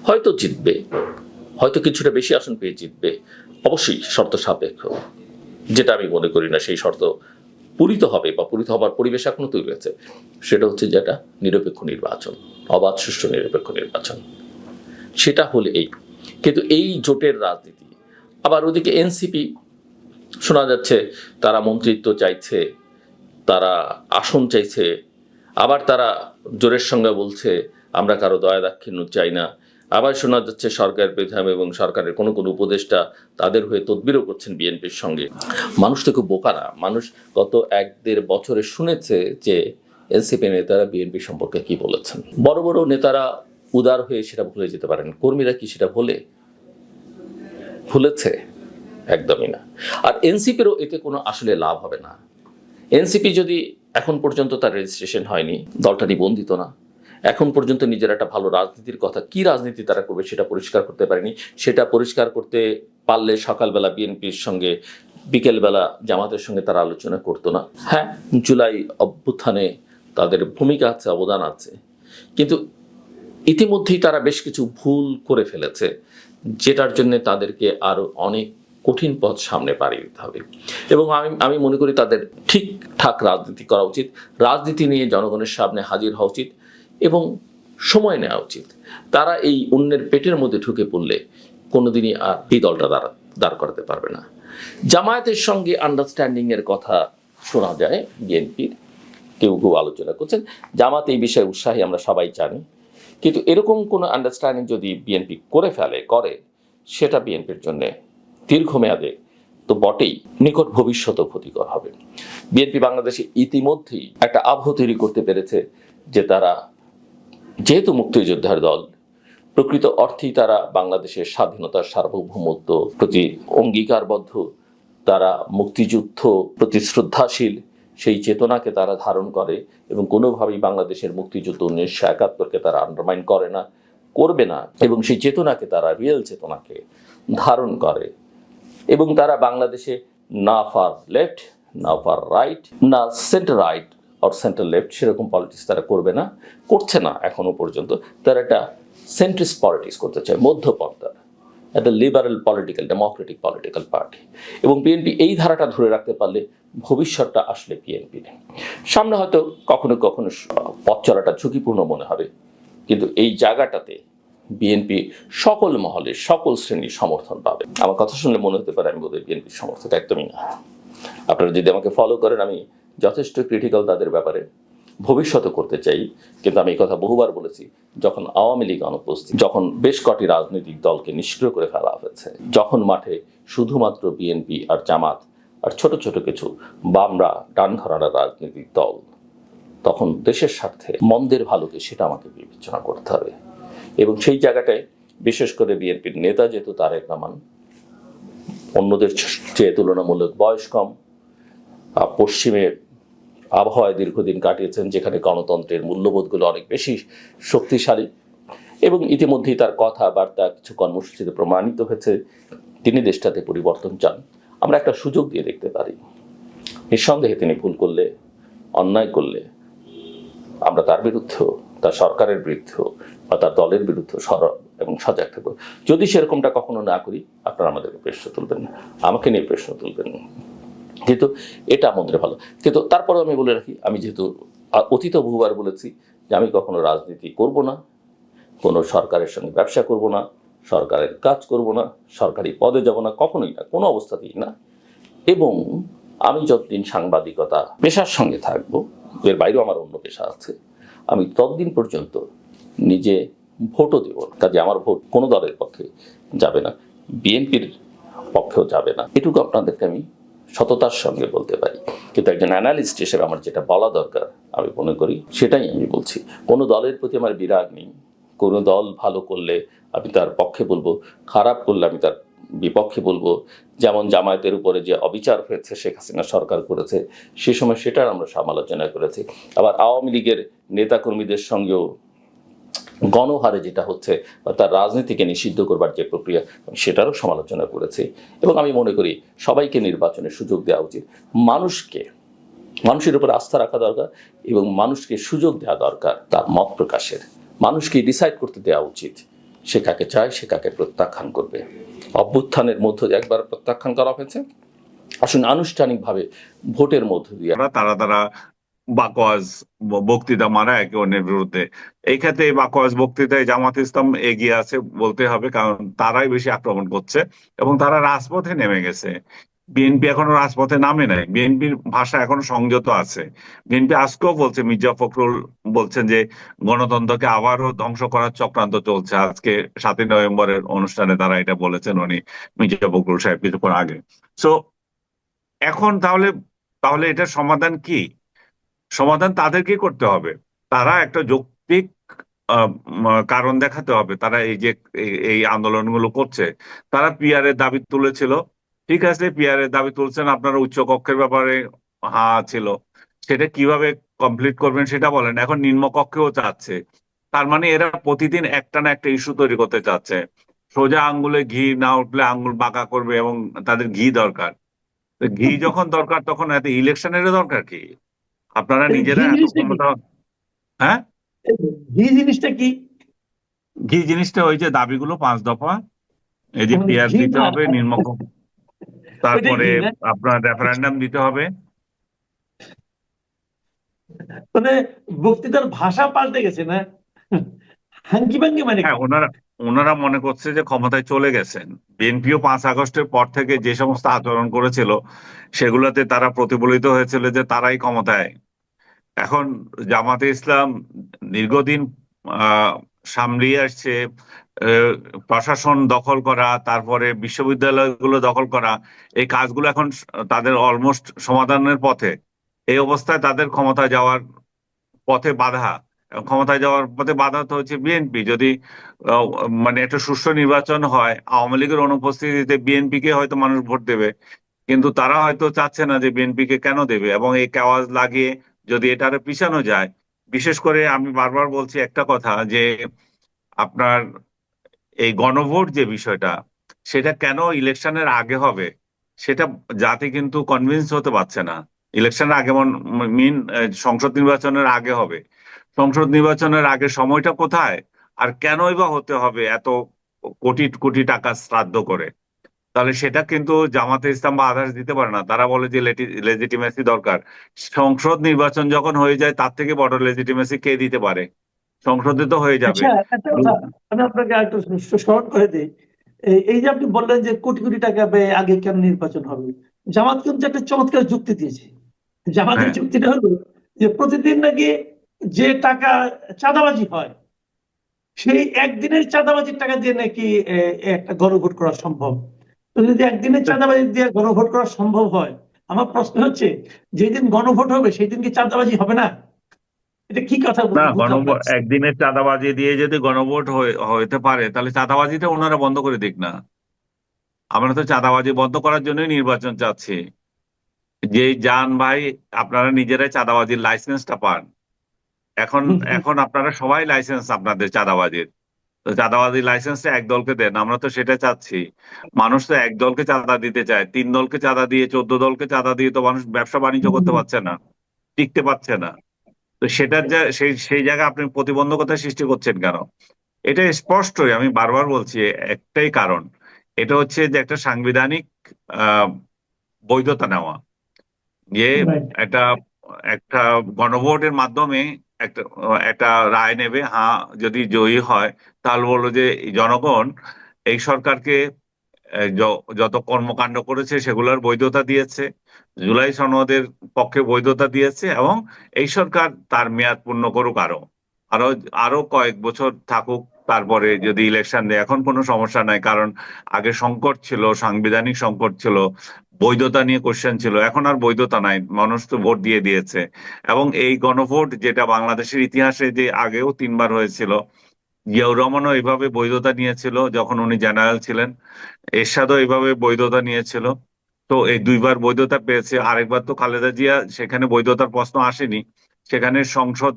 হয়তো জিতবে, হয়তো কিছুটা বেশি আসন পেয়ে জিতবে, অবশ্যই শর্ত সাপেক্ষ, যেটা আমি মনে করি না সেই শর্ত পূরিত হবে বা পূরিত হবার পরিবেশ এখনো তৈরি হয়েছে, সেটা হচ্ছে যেটা নিরপেক্ষ নির্বাচন, অবাধ সুষ্ঠু নিরপেক্ষ নির্বাচন। সেটা হলে কিন্তু এই জোটের রাজনীতি, আবার ওদিকে এনসিপি শোনা যাচ্ছে তারা মন্ত্রিত্ব চাইছে, তারা আসন চাইছে, আবার তারা জোরের সঙ্গে বলছে আমরা কারো দয়া দাক্ষিণ্য চাই না। আবার শোনা যাচ্ছে সরকারের বিধান এবং সরকারের কোনো কোনো উপদেষ্টা তাদের হয়ে তদবিরও করছেন বিএনপির সঙ্গে। মানুষ তো খুব বোকা না, মানুষ গত 1-1.5 বছরে শুনেছে যে এনসিপি নেতারা বিএনপি সম্পর্কে কি বলেছেন। বড় বড় নেতারা উদার হয়ে সেটা ভুলে যেতে পারেন, কর্মীরা কি সেটা ভুলেছে? একদমই না। আর এনসিপিরও এতে কোনো আসলে লাভ হবে না। এনসিপি যদি এখন পর্যন্ত তার রেজিস্ট্রেশন হয়নি, দলটা নিবন্ধিত না, এখন পর্যন্ত নিজের একটা ভালো রাজনীতির কথা, কি রাজনীতি তারা করবে সেটা পরিষ্কার করতে পারেনি। সেটা পরিষ্কার করতে পারলে সকালবেলা বিএনপির সঙ্গে, বিকেলবেলা জামাতের সঙ্গে তারা আলোচনা করতো না। হ্যাঁ, জুলাই অভ্যুত্থানে তাদের ভূমিকা আছে, অবদান আছে, কিন্তু ইতিমধ্যেই তারা বেশ কিছু ভুল করে ফেলেছে, যেটার জন্য তাদেরকে আরো অনেক কঠিন পথ সামনে পাড়িয়ে দিতে হবে। এবং আমি মনে করি তাদের ঠিকঠাক রাজনীতি করা উচিত, রাজনীতি নিয়ে জনগণের সামনে হাজির হওয়া উচিত এবং সময় নেওয়া উচিত। তারা এই অন্যের পেটের মধ্যে ঢুকে পড়লে কোনোদিনই আর এই দলটা দাঁড় করাতে পারবে না। জামায়াতের সঙ্গে আন্ডারস্ট্যান্ডিং এর কথা শোনা যায়, বিএনপির কেউ কেউ আলোচনা করছেন। জামাত এই বিষয়ে উৎসাহী আমরা সবাই জানি, কিন্তু এরকম কোনো আন্ডারস্ট্যান্ডিং যদি বিএনপি করে সেটা বিএনপির জন্য দীর্ঘমেয়াদে তো বটেই, নিকট ভবিষ্যতেও ক্ষতিকর হবে। বিএনপি বাংলাদেশে ইতিমধ্যেই একটা আবহ তৈরি করতে পেরেছে যে তারা যেহেতু মুক্তিযোদ্ধার দল, প্রকৃত অর্থেই তারা বাংলাদেশের স্বাধীনতার সার্বভৌমত্ব প্রতি অঙ্গীকারবদ্ধ, তারা মুক্তিযুদ্ধ প্রতি শ্রদ্ধাশীল, সেই চেতনাকে তারা ধারণ করে এবং কোনোভাবেই বাংলাদেশের মুক্তিযুদ্ধ 1971-কে তারা আন্ডারমাইন করে না, করবে না, এবং সেই চেতনাকে তারা রিয়েল চেতনাকে ধারণ করে। এবং তারা বাংলাদেশে না ফার লেফট, না ফার রাইট, না centre right or centre left সেরকম পলিটিক্স তারা করবে না, করছে না এখনো পর্যন্ত। তারা একটা সেন্ট্রিস্ট পলিটিক্স করতে চায়, মধ্যপন্থা, একটা liberal political Democratic political party. এবং বিএনপি এই ধারাটা ধরে রাখতে পারলে ভবিষ্যৎটা আসলে বিএনপির সামনে হয়তো কখনো কখনো পথ চলাটা ঝুঁকিপূর্ণ মনে হবে, কিন্তু এই জায়গাটাতে বিএনপি সকল মহলের সকল শ্রেণীর সমর্থন পাবে। আমার কথা শুনলে মনে হতে পারে আমি বোধহয় বিএনপির সমর্থক, একদমই না। আপনারা যদি আমাকে ফলো করেন, আমি যথেষ্ট ক্রিটিক্যাল তাদের ব্যাপারে, ভবিষ্যতে করতে চাই। কিন্তু আমি এই কথা বহুবার বলেছি, যখন আওয়ামী লীগ অনুপস্থিত, যখন বেশ কটি রাজনৈতিক দলকে নিষ্ক্রিয় করে ফেলা হয়েছে, যখন মাঠে শুধুমাত্র বিএনপি আর জামাত আর ছোট ছোট কিছু বামরা ডান ঘরানা রাজনৈতিক দল, তখন দেশের স্বার্থে মন্দের ভালোকে সেটা আমাকে বিবেচনা করতে হবে। এবং সেই জায়গাটায় বিশেষ করে বিএনপির নেতা যেহেতু তারেক রহমান অন্যদের চেয়ে তুলনামূলক বয়স কম, পশ্চিমে আবহাওয়ায় দীর্ঘদিন কাটিয়েছেন, যেখানে গণতন্ত্রের মূল্যবোধগুলো অনেক বেশি শক্তিশালী, এবং ইতিমধ্যেই তার কথাবার্তা কিছু কর্মসূচিতে প্রমাণিত হয়েছে তিনি দেশটাতে পরিবর্তন চান। আমরা একটা সুযোগ দিয়ে দেখতে পারি। নিঃসন্দেহে তিনি ভুল করলে, অন্যায় করলে আমরা তার বিরুদ্ধেও, তার সরকারের বিরুদ্ধেও বা তার দলের বিরুদ্ধে সরব এবং সজাগ থাকবো। যদি সেরকমটা কখনো না করি, আপনারা আমাদেরকে প্রশ্ন তুলবেন, আমাকে নিয়ে প্রশ্ন তুলবেন, কিন্তু এটা আমাদের ভালো। কিন্তু তারপরে আমি বলে রাখি, আমি যেহেতু অতীত বহুবার বলেছি যে আমি কখনো রাজনীতি করব না, কোনো সরকারের সঙ্গে ব্যবসা করব না, সরকারের কাজ করব না, সরকারি পদে যাব না, কখনোই না, কোনো অবস্থাতেই না। এবং আমি যতদিন সাংবাদিকতা পেশার সঙ্গে থাকবো, এর বাইরেও আমার অন্য পেশা আছে, আমি ততদিন পর্যন্ত নিজে ভোটও দেব না। কাজে আমার ভোট কোনো দলের পক্ষে যাবে না, বিএনপির পক্ষেও যাবে না, এটুকু আপনাদেরকে আমি সততার সঙ্গে বলতে পারি। কিন্তু একজন অ্যানালিস্ট হিসেবে আমার যেটা বলা দরকার আমি মনে করি সেটাই আমি বলছি। কোনো দলের প্রতি আমার বিরাগ নেই। কোনো দল ভালো করলে আমি তার পক্ষে বলবো, খারাপ করলে আমি তার বিপক্ষে বলবো। যেমন জামায়াতের উপরে যে অবিচার হয়েছে শেখ হাসিনা সরকার করেছে, সে সময় সেটার আমরা সমালোচনা করেছি। আবার আওয়ামী লীগের নেতাকর্মীদের সঙ্গেও গণহারে যেটা হচ্ছে বা তার রাজনীতিকে নিষিদ্ধ করবার যে প্রক্রিয়া, সেটারও সমালোচনা করেছি। এবং আমি মনে করি সবাইকে নির্বাচনের সুযোগ দেওয়া উচিত, মানুষের উপর আস্থা রাখা দরকার এবং মানুষকে সুযোগ দেওয়া দরকার তার মত প্রকাশের। মানুষকে ডিসাইড করতে দেওয়া উচিত সে কাকে চায়, সে কাকে প্রত্যাখ্যান করবে। অভ্যুত্থানের মধ্য দিয়ে একবার প্রত্যাখ্যান করা হয়েছে, আসুন আনুষ্ঠানিকভাবে ভোটের মধ্য দিয়ে তারা তারা বাকওয়াজ বক্তৃতা মারা একে অন্যের বিরুদ্ধে। এই ক্ষেত্রে এই বাকওয়াজ বক্তৃতায় জামাত ইসলাম এগিয়ে আছে বলতে হবে, কারণ তারাই বেশি আক্রমণ করছে এবং তারা রাজপথে নেমে গেছে। বিএনপি এখনো রাজপথে নামে নাই, বিএনপির ভাষা এখনো সংযত আছে। বিএনপি আজকেও বলছে, মির্জা ফখরুল বলছেন যে গণতন্ত্রকে আবারও ধ্বংস করার চক্রান্ত চলছে। আজকে 7ই নভেম্বরের অনুষ্ঠানে তারা এটা বলেছেন, উনি মির্জা ফখরুল সাহেব কিছুক্ষণ আগে। সো এখন তাহলে তাহলে এটার সমাধান কি? সমাধান তাদেরকে করতে হবে। তারা একটা যৌক্তিক কারণ দেখাতে হবে। তারা এই যে এই আন্দোলনগুলো করছে, তারা পিআর এর দাবি তুলেছিল, ঠিক আছে, পিআর এর দাবি তুলছেন, আপনারা উচ্চ কক্ষের ব্যাপারে হা ছিল, সেটা কিভাবে কমপ্লিট করবেন সেটা বলেন। এখন নিম্ন কক্ষেও চাচ্ছে, তার মানে এরা প্রতিদিন একটা না একটা ইস্যু তৈরি করতে চাচ্ছে। সোজা আঙ্গুলে ঘি না উঠলে আঙ্গুল বাঁকা করবে এবং তাদের ঘি দরকার। তো ঘি যখন দরকার তখন এত ইলেকশনের দরকার কি? আপনারা এই ঘি নিজেরা এত জিনিসটা কি? ক্ষমতা। হ্যাঁ, এই ঘি জিনিসটা কি? ঘি জিনিসটা ওই যে দাবিগুলো 5 দফা, এই যে মানে পিয়ার ঘি দিতে না, হবে নিম্নকক্ষ, ওইটাই তারপরে ঘি না? আপনার রেফারেন্ডাম দিতে হবে। মানে বক্তৃতার ভাষা পাল্টে গেছে না? হাঙ্কি পাঙ্কি মানে হ্যাঁ, কি? ওনারা ওনারা মনে করছে যে ক্ষমতায় চলে গেছেন। বিএনপিও 5 আগস্টের পর থেকে যে সমস্ত আচরণ করেছিল সেগুলোতে তারা প্রতিফলিত হয়েছিল যে তারাই ক্ষমতায়। এখন জামাতে ইসলাম দীর্ঘদিন আহ সামলিয়ে আসছে, আহ, প্রশাসন দখল করা, তারপরে বিশ্ববিদ্যালয়গুলো দখল করা, এই কাজগুলো এখন তাদের অলমোস্ট সমাধানের পথে। এই অবস্থায় তাদের ক্ষমতা যাওয়ার পথে বাধা, এবং ক্ষমতায় যাওয়ার পথে বাধা তো হচ্ছে বিএনপি। যদি আহ, মানে একটা সুষ্ঠু নির্বাচন হয়, আওয়ামী লীগের অনুপস্থিতিতে বিএনপি কে হয়তো মানুষ ভোট দেবে, কিন্তু তারা হয়তো চাচ্ছে না যে বিএনপি কে কেন দেবে, এবং এই কাওয়াজ লাগিয়ে যদি এটা আরো পিছানো যায়। বিশেষ করে আমি বারবার বলছি একটা কথা, যে আপনার এই গণভোট যে বিষয়টা, সেটা কেন ইলেকশনের আগে হবে, সেটা জাতি কিন্তু কনভিন্স হতে পারছে না। ইলেকশনের আগে মিন সংসদ নির্বাচনের আগে হবে। সংসদ নির্বাচনের আগে সময়টা কোথায়, আর কেনই বা হতে হবে এত কোটি কোটি টাকা শ্রাদ্ধ করে? তাহলে সেটা কিন্তু জামাতে ইসলাম বা আদার্স দিতে পারে না। তারা বলে যে লেজিটিমেসি দরকার। সংসদ নির্বাচন যখন হয়ে যায়, তার থেকে বড় লেজিটিমেসি কে দিতে পারে? সংসদে তো হয়ে যাবে। আচ্ছা, একটা কথা আমি আপনাকে একটু স্মরণ করে দিই। এই যে আপনি বললেন যে কোটি কোটি টাকা ব্যয়ে আগে কেন নির্বাচন হবে, জামাত কিন্তু একটা চমৎকার যুক্তি দিয়েছে। জামাতের হ্যাঁ, যুক্তিটা হলো যে প্রতিদিন নাকি যে টাকা চাঁদাবাজি হয়, সেই একদিনের চাঁদাবাজির টাকা দিয়ে নাকি একটা গণভোট করা সম্ভব। তো যদি একদিনের চাঁদাবাজি দিয়ে গণভোট করা সম্ভব হয়, আমার প্রশ্ন হচ্ছে, যেদিন গণভোট হবে সেই দিন কি চাঁদাবাজি হবে না? এটা কি কথা না, বুঝলাম না। একদিনের চাঁদাবাজি দিয়ে যদি গণভোট হইতে পারে, তাহলে চাঁদাবাজিটা ওনারা বন্ধ করে দিক না। আমরা তো চাঁদাবাজি বন্ধ করার জন্যই নির্বাচন চাচ্ছি। যে যান ভাই, আপনারা নিজেরাই চাঁদাবাজির লাইসেন্সটা পান। এখন এখন আপনারা সবাই লাইসেন্স আপনাদের চাঁদাবাজির। তো চাঁদাবাজির লাইসেন্সটা এক দলকে দেন, আমরা তো সেটা চাচ্ছি। মানুষ তো এক দলকে চাঁদা দিতে চায়, 3 দলকে চাঁদা দিয়ে 14 দলকে চাঁদা দিয়ে তো মানুষ ব্যবসা বাণিজ্য করতে পারছে না, টিকতে পারছে না। তো সেটার যা সেই সেই জায়গায় আপনি প্রতিবন্ধকতা সৃষ্টি করছেন কেন? এটা স্পষ্টই, আমি বারবার বলছি, একটাই কারণ। এটা হচ্ছে যে একটা সাংবিধানিক আহ বৈধতা নেওয়া, যে রাইট। একটা একটা গণভোটের মাধ্যমে একটা একটা রায় নেবে। হ্যাঁ, যদি জয়ী হয়, তাহলে বললো যে জনগণ এই সরকারকে যত কর্মকাণ্ড করেছে সেগুলোর বৈধতা দিয়েছে, জুলাই সনদের পক্ষে বৈধতা দিয়েছে, এবং এই সরকার তার মেয়াদ পূর্ণ করুক, আরো আরো আরো কয়েক বছর থাকুক, তারপরে যদি ইলেকশন দেয় এখন কোনো সমস্যা নাই। কারণ আগে সংকট ছিল, সাংবিধানিক সংকট ছিল, বৈধতা নিয়ে কোশ্চেন ছিল, এখন আর বৈধতা নাই, মানুষ তো ভোট দিয়ে দিয়েছে। এবং এই গণভোট যেটা বাংলাদেশের ইতিহাসে যে আগেও 3বার হয়েছিল, জিয়াউর রহমানও এইভাবে বৈধতা নিয়েছিল যখন উনি জেনারেল ছিলেন, এরশাদও এইভাবে বৈধতা নিয়েছিল। তো এই 2বার বৈধতা পেয়েছে। আরেকবার তো খালেদা জিয়া, সেখানে বৈধতার প্রশ্ন আসেনি, সেখানে সংসদ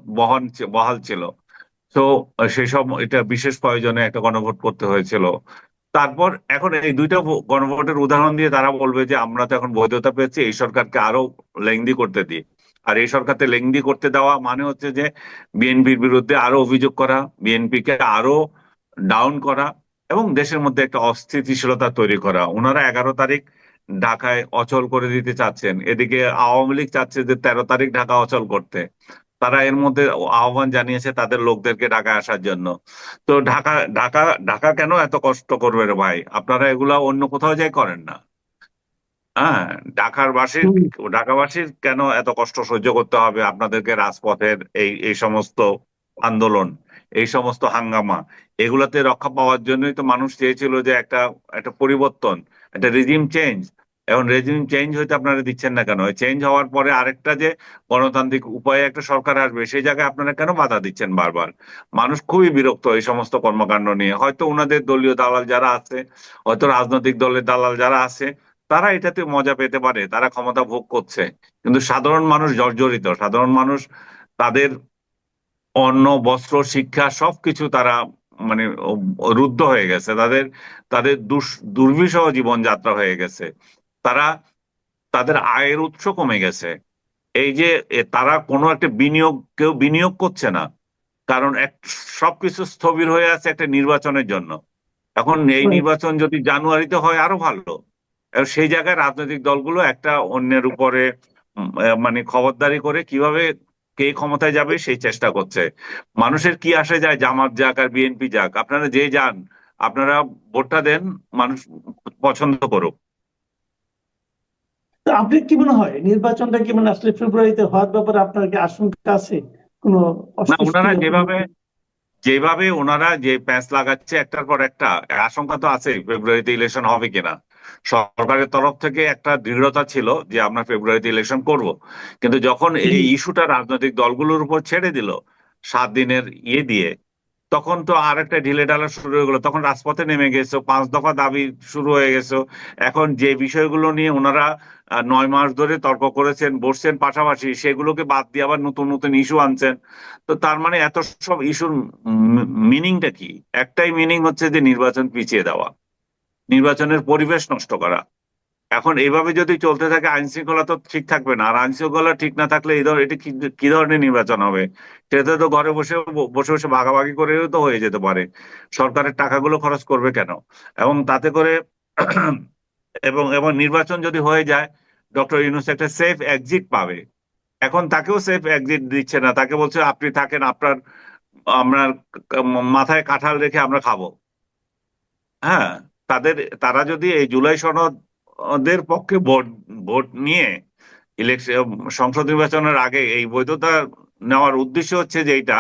বহাল ছিল। তো সেসব এটা বিশেষ প্রয়োজনে একটা গণভোট করতে হয়েছিল। তারপর এখন এই দুইটা গণভোটের উদাহরণ দিয়ে তারা বলবে যে আমরা তো এখন বৈধতা পেয়েছি, এই সরকারকে আরো লেংদি করতে দিই। আর এই সরকারকে লেংদি করতে দেওয়া মানে হচ্ছে যে বিএনপির বিরুদ্ধে আরো অভিযোগ করা, বিএনপি কে আরো ডাউন করা, এবং দেশের মধ্যে একটা অস্থিতিশীলতা তৈরি করা। ওনারা 11 তারিখ ঢাকায় অচল করে দিতে চাচ্ছেন, এদিকে আওয়ামী লীগ চাচ্ছে যে 13 তারিখ ঢাকা অচল করতে। তারা এর মধ্যে আহ্বান জানিয়েছে তাদের লোকদেরকে ঢাকায় আসার জন্য। তো ঢাকা ঢাকা ঢাকা কেন এত কষ্ট করবে রে ভাই? আপনারা এগুলা অন্য কোথাও যাই করেন না। হ্যাঁ, ঢাকাবাসীর কেন এত কষ্ট সহ্য করতে হবে আপনাদেরকে? রাজপথের এই সমস্ত আন্দোলন, এই সমস্ত হাঙ্গামা, এগুলাতে রক্ষা পাওয়ার জন্যই তো মানুষ চেয়েছিল যে একটা একটা পরিবর্তন, একটা রেজিম চেঞ্জ। এখন রেজিম চেঞ্জ হইতে আপনারা দিচ্ছেন না কেন? চেঞ্জ হওয়ার পরে আরেকটা যে গণতান্ত্রিক উপায়ে একটা সরকার আসবে, সেই জায়গায় আপনারা কেন বাধা দিচ্ছেন বারবার? মানুষ খুবই বিরক্ত এই সমস্ত কর্মকাণ্ড নিয়ে। হয়তো ওনাদের দলীয় দালাল যারা আছে, হয়তো রাজনৈতিক দলের দালাল যারা আছে, তারা এটাতে মজা পেতে পারে, তারা ক্ষমতা ভোগ করছে, কিন্তু সাধারণ মানুষ জর্জরিত। সাধারণ মানুষ তাদের অন্ন, বস্ত্র, শিক্ষা সবকিছু তারা মানে রুদ্ধ হয়ে গেছে, তাদের তাদের দুর্বিষহ জীবনযাত্রা হয়ে গেছে। তারা তাদের আয়ের উৎস কমে গেছে। এই যে তারা কোনো একটা কেউ বিনিয়োগ করছে না, কারণ সবকিছু স্থবির হয়ে আছে একটা নির্বাচনের জন্য। এখন এই নির্বাচন যদি জানুয়ারিতে হয় আরো ভালো। সেই জায়গায় রাজনৈতিক দলগুলো একটা অন্যের উপরে মানে খবরদারি করে কিভাবে কে ক্ষমতায় যাবে সেই চেষ্টা করছে। মানুষের কি আসে যায় জামাত যাক আর বিএনপি যাক, আপনারা যে যান, আপনারা ভোটটা দেন, মানুষ পছন্দ করুক। তো আপনি কি মনে হয় নির্বাচনটা কি মানে আসলে ফেব্রুয়ারিতে হওয়ার ব্যাপারে আপনার কি আশঙ্কা আছে? কোনো না, ওনারা অস্বস্তি? যেভাবে ওনারা যে প্যাঁচ লাগাচ্ছে একটার পর একটা, আশঙ্কা তো আছে ফেব্রুয়ারিতে ইলেকশন হবে কিনা। সরকারের তরফ থেকে একটা দৃঢ়তা ছিল যে আমরা ফেব্রুয়ারিতে ইলেকশন করব, কিন্তু যখন এই ইস্যুটা রাজনৈতিক দলগুলোর উপর ছেড়ে দিল 7 দিনের দিয়ে, তখন তো আর একটা ঢিলে ঢালা শুরু হয়ে গেলো। তখন রাজপথে নেমে গেছে, 5 দফা দাবি শুরু হয়ে গেছে। এখন যে বিষয়গুলো নিয়ে ওনারা 9 মাস ধরে তর্ক করেছেন, বসছেন পাশাপাশি, সেগুলোকে বাদ দিয়ে আবার নতুন নতুন ইস্যু আনছেন। তো তার মানে এত সব ইস্যুর মিনিংটা কি? একটাই মিনিং হচ্ছে যে নির্বাচন পিছিয়ে দেওয়া, নির্বাচনের পরিবেশ নষ্ট করা। এখন এইভাবে যদি চলতে থাকে আইন শৃঙ্খলা তো ঠিক থাকবে না। আর আইন শৃঙ্খলা ঠিক না থাকলে এটা কি ধরনের নির্বাচন হবে? সেটা তো ঘরে বসে বসে বসে ভাগাভাগি করেও তো হয়ে যেতে পারে। সরকারের টাকাগুলো খরচ করবে কেন? এবং তাতে করে এবং এবং নির্বাচন যদি হয়ে যায়, ডক্টর ইউনূস একটা সেফ এক্সিট পাবে। এখন তাকেও সেফ এক্সিট দিচ্ছে না, তাকে বলছে আপনি থাকেন, আপনার মাথায় কাঁঠাল রেখে আমরা খাবো। হ্যাঁ, তারা যদি এই জুলাই সনদের পক্ষে ভোট ভোট নিয়ে ইলেকশন, সংসদ নির্বাচনের আগে এই বৈধতা নেওয়ার উদ্দেশ্য হচ্ছে যে এইটা,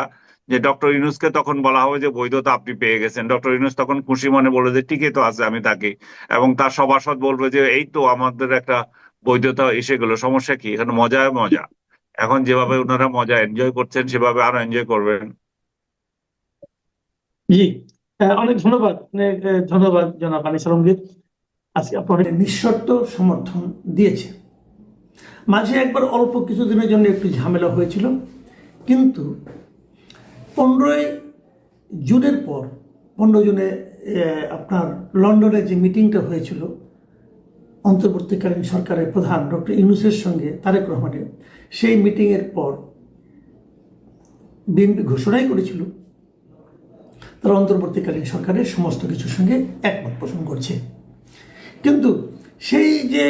যে ডক্টর ইউনূসকে তখন বলা হবে যে বৈধতা আপনি পেয়ে গেছেন। ডক্টর ইউনূস তখন খুশি মনে বলবে যে ঠিকই তো আছে, আমি থাকি। এবং তার সভাসদ বলবে যে এই তো আমাদের একটা বৈধতা এসে গেল, সমস্যা কি? এখানে মজা মজা। এখন যেভাবে ওনারা মজা এনজয় করছেন সেভাবে আরো এনজয় করবেন। জি, অনেক ধন্যবাদ, অনেক ধন্যবাদ জনাব আনিস আলমগীর। আজকে আপনার নিঃশর্ত সমর্থন দিয়েছে। মাঝে একবার অল্প কিছুদিনের জন্য একটু ঝামেলা হয়েছিল, কিন্তু 15ই জুনের পর 15 জুনে আপনার লন্ডনে যে মিটিংটা হয়েছিল অন্তর্বর্তীকালীন সরকারের প্রধান ডক্টর ইউনূসের সঙ্গে তারেক রহমানের, সেই মিটিংয়ের পর বিএনপি ঘোষণাই করেছিল তারা অন্তর্বর্তীকালীন সরকারের সমস্ত কিছুর সঙ্গে একমত পোষণ করছে। কিন্তু সেই যে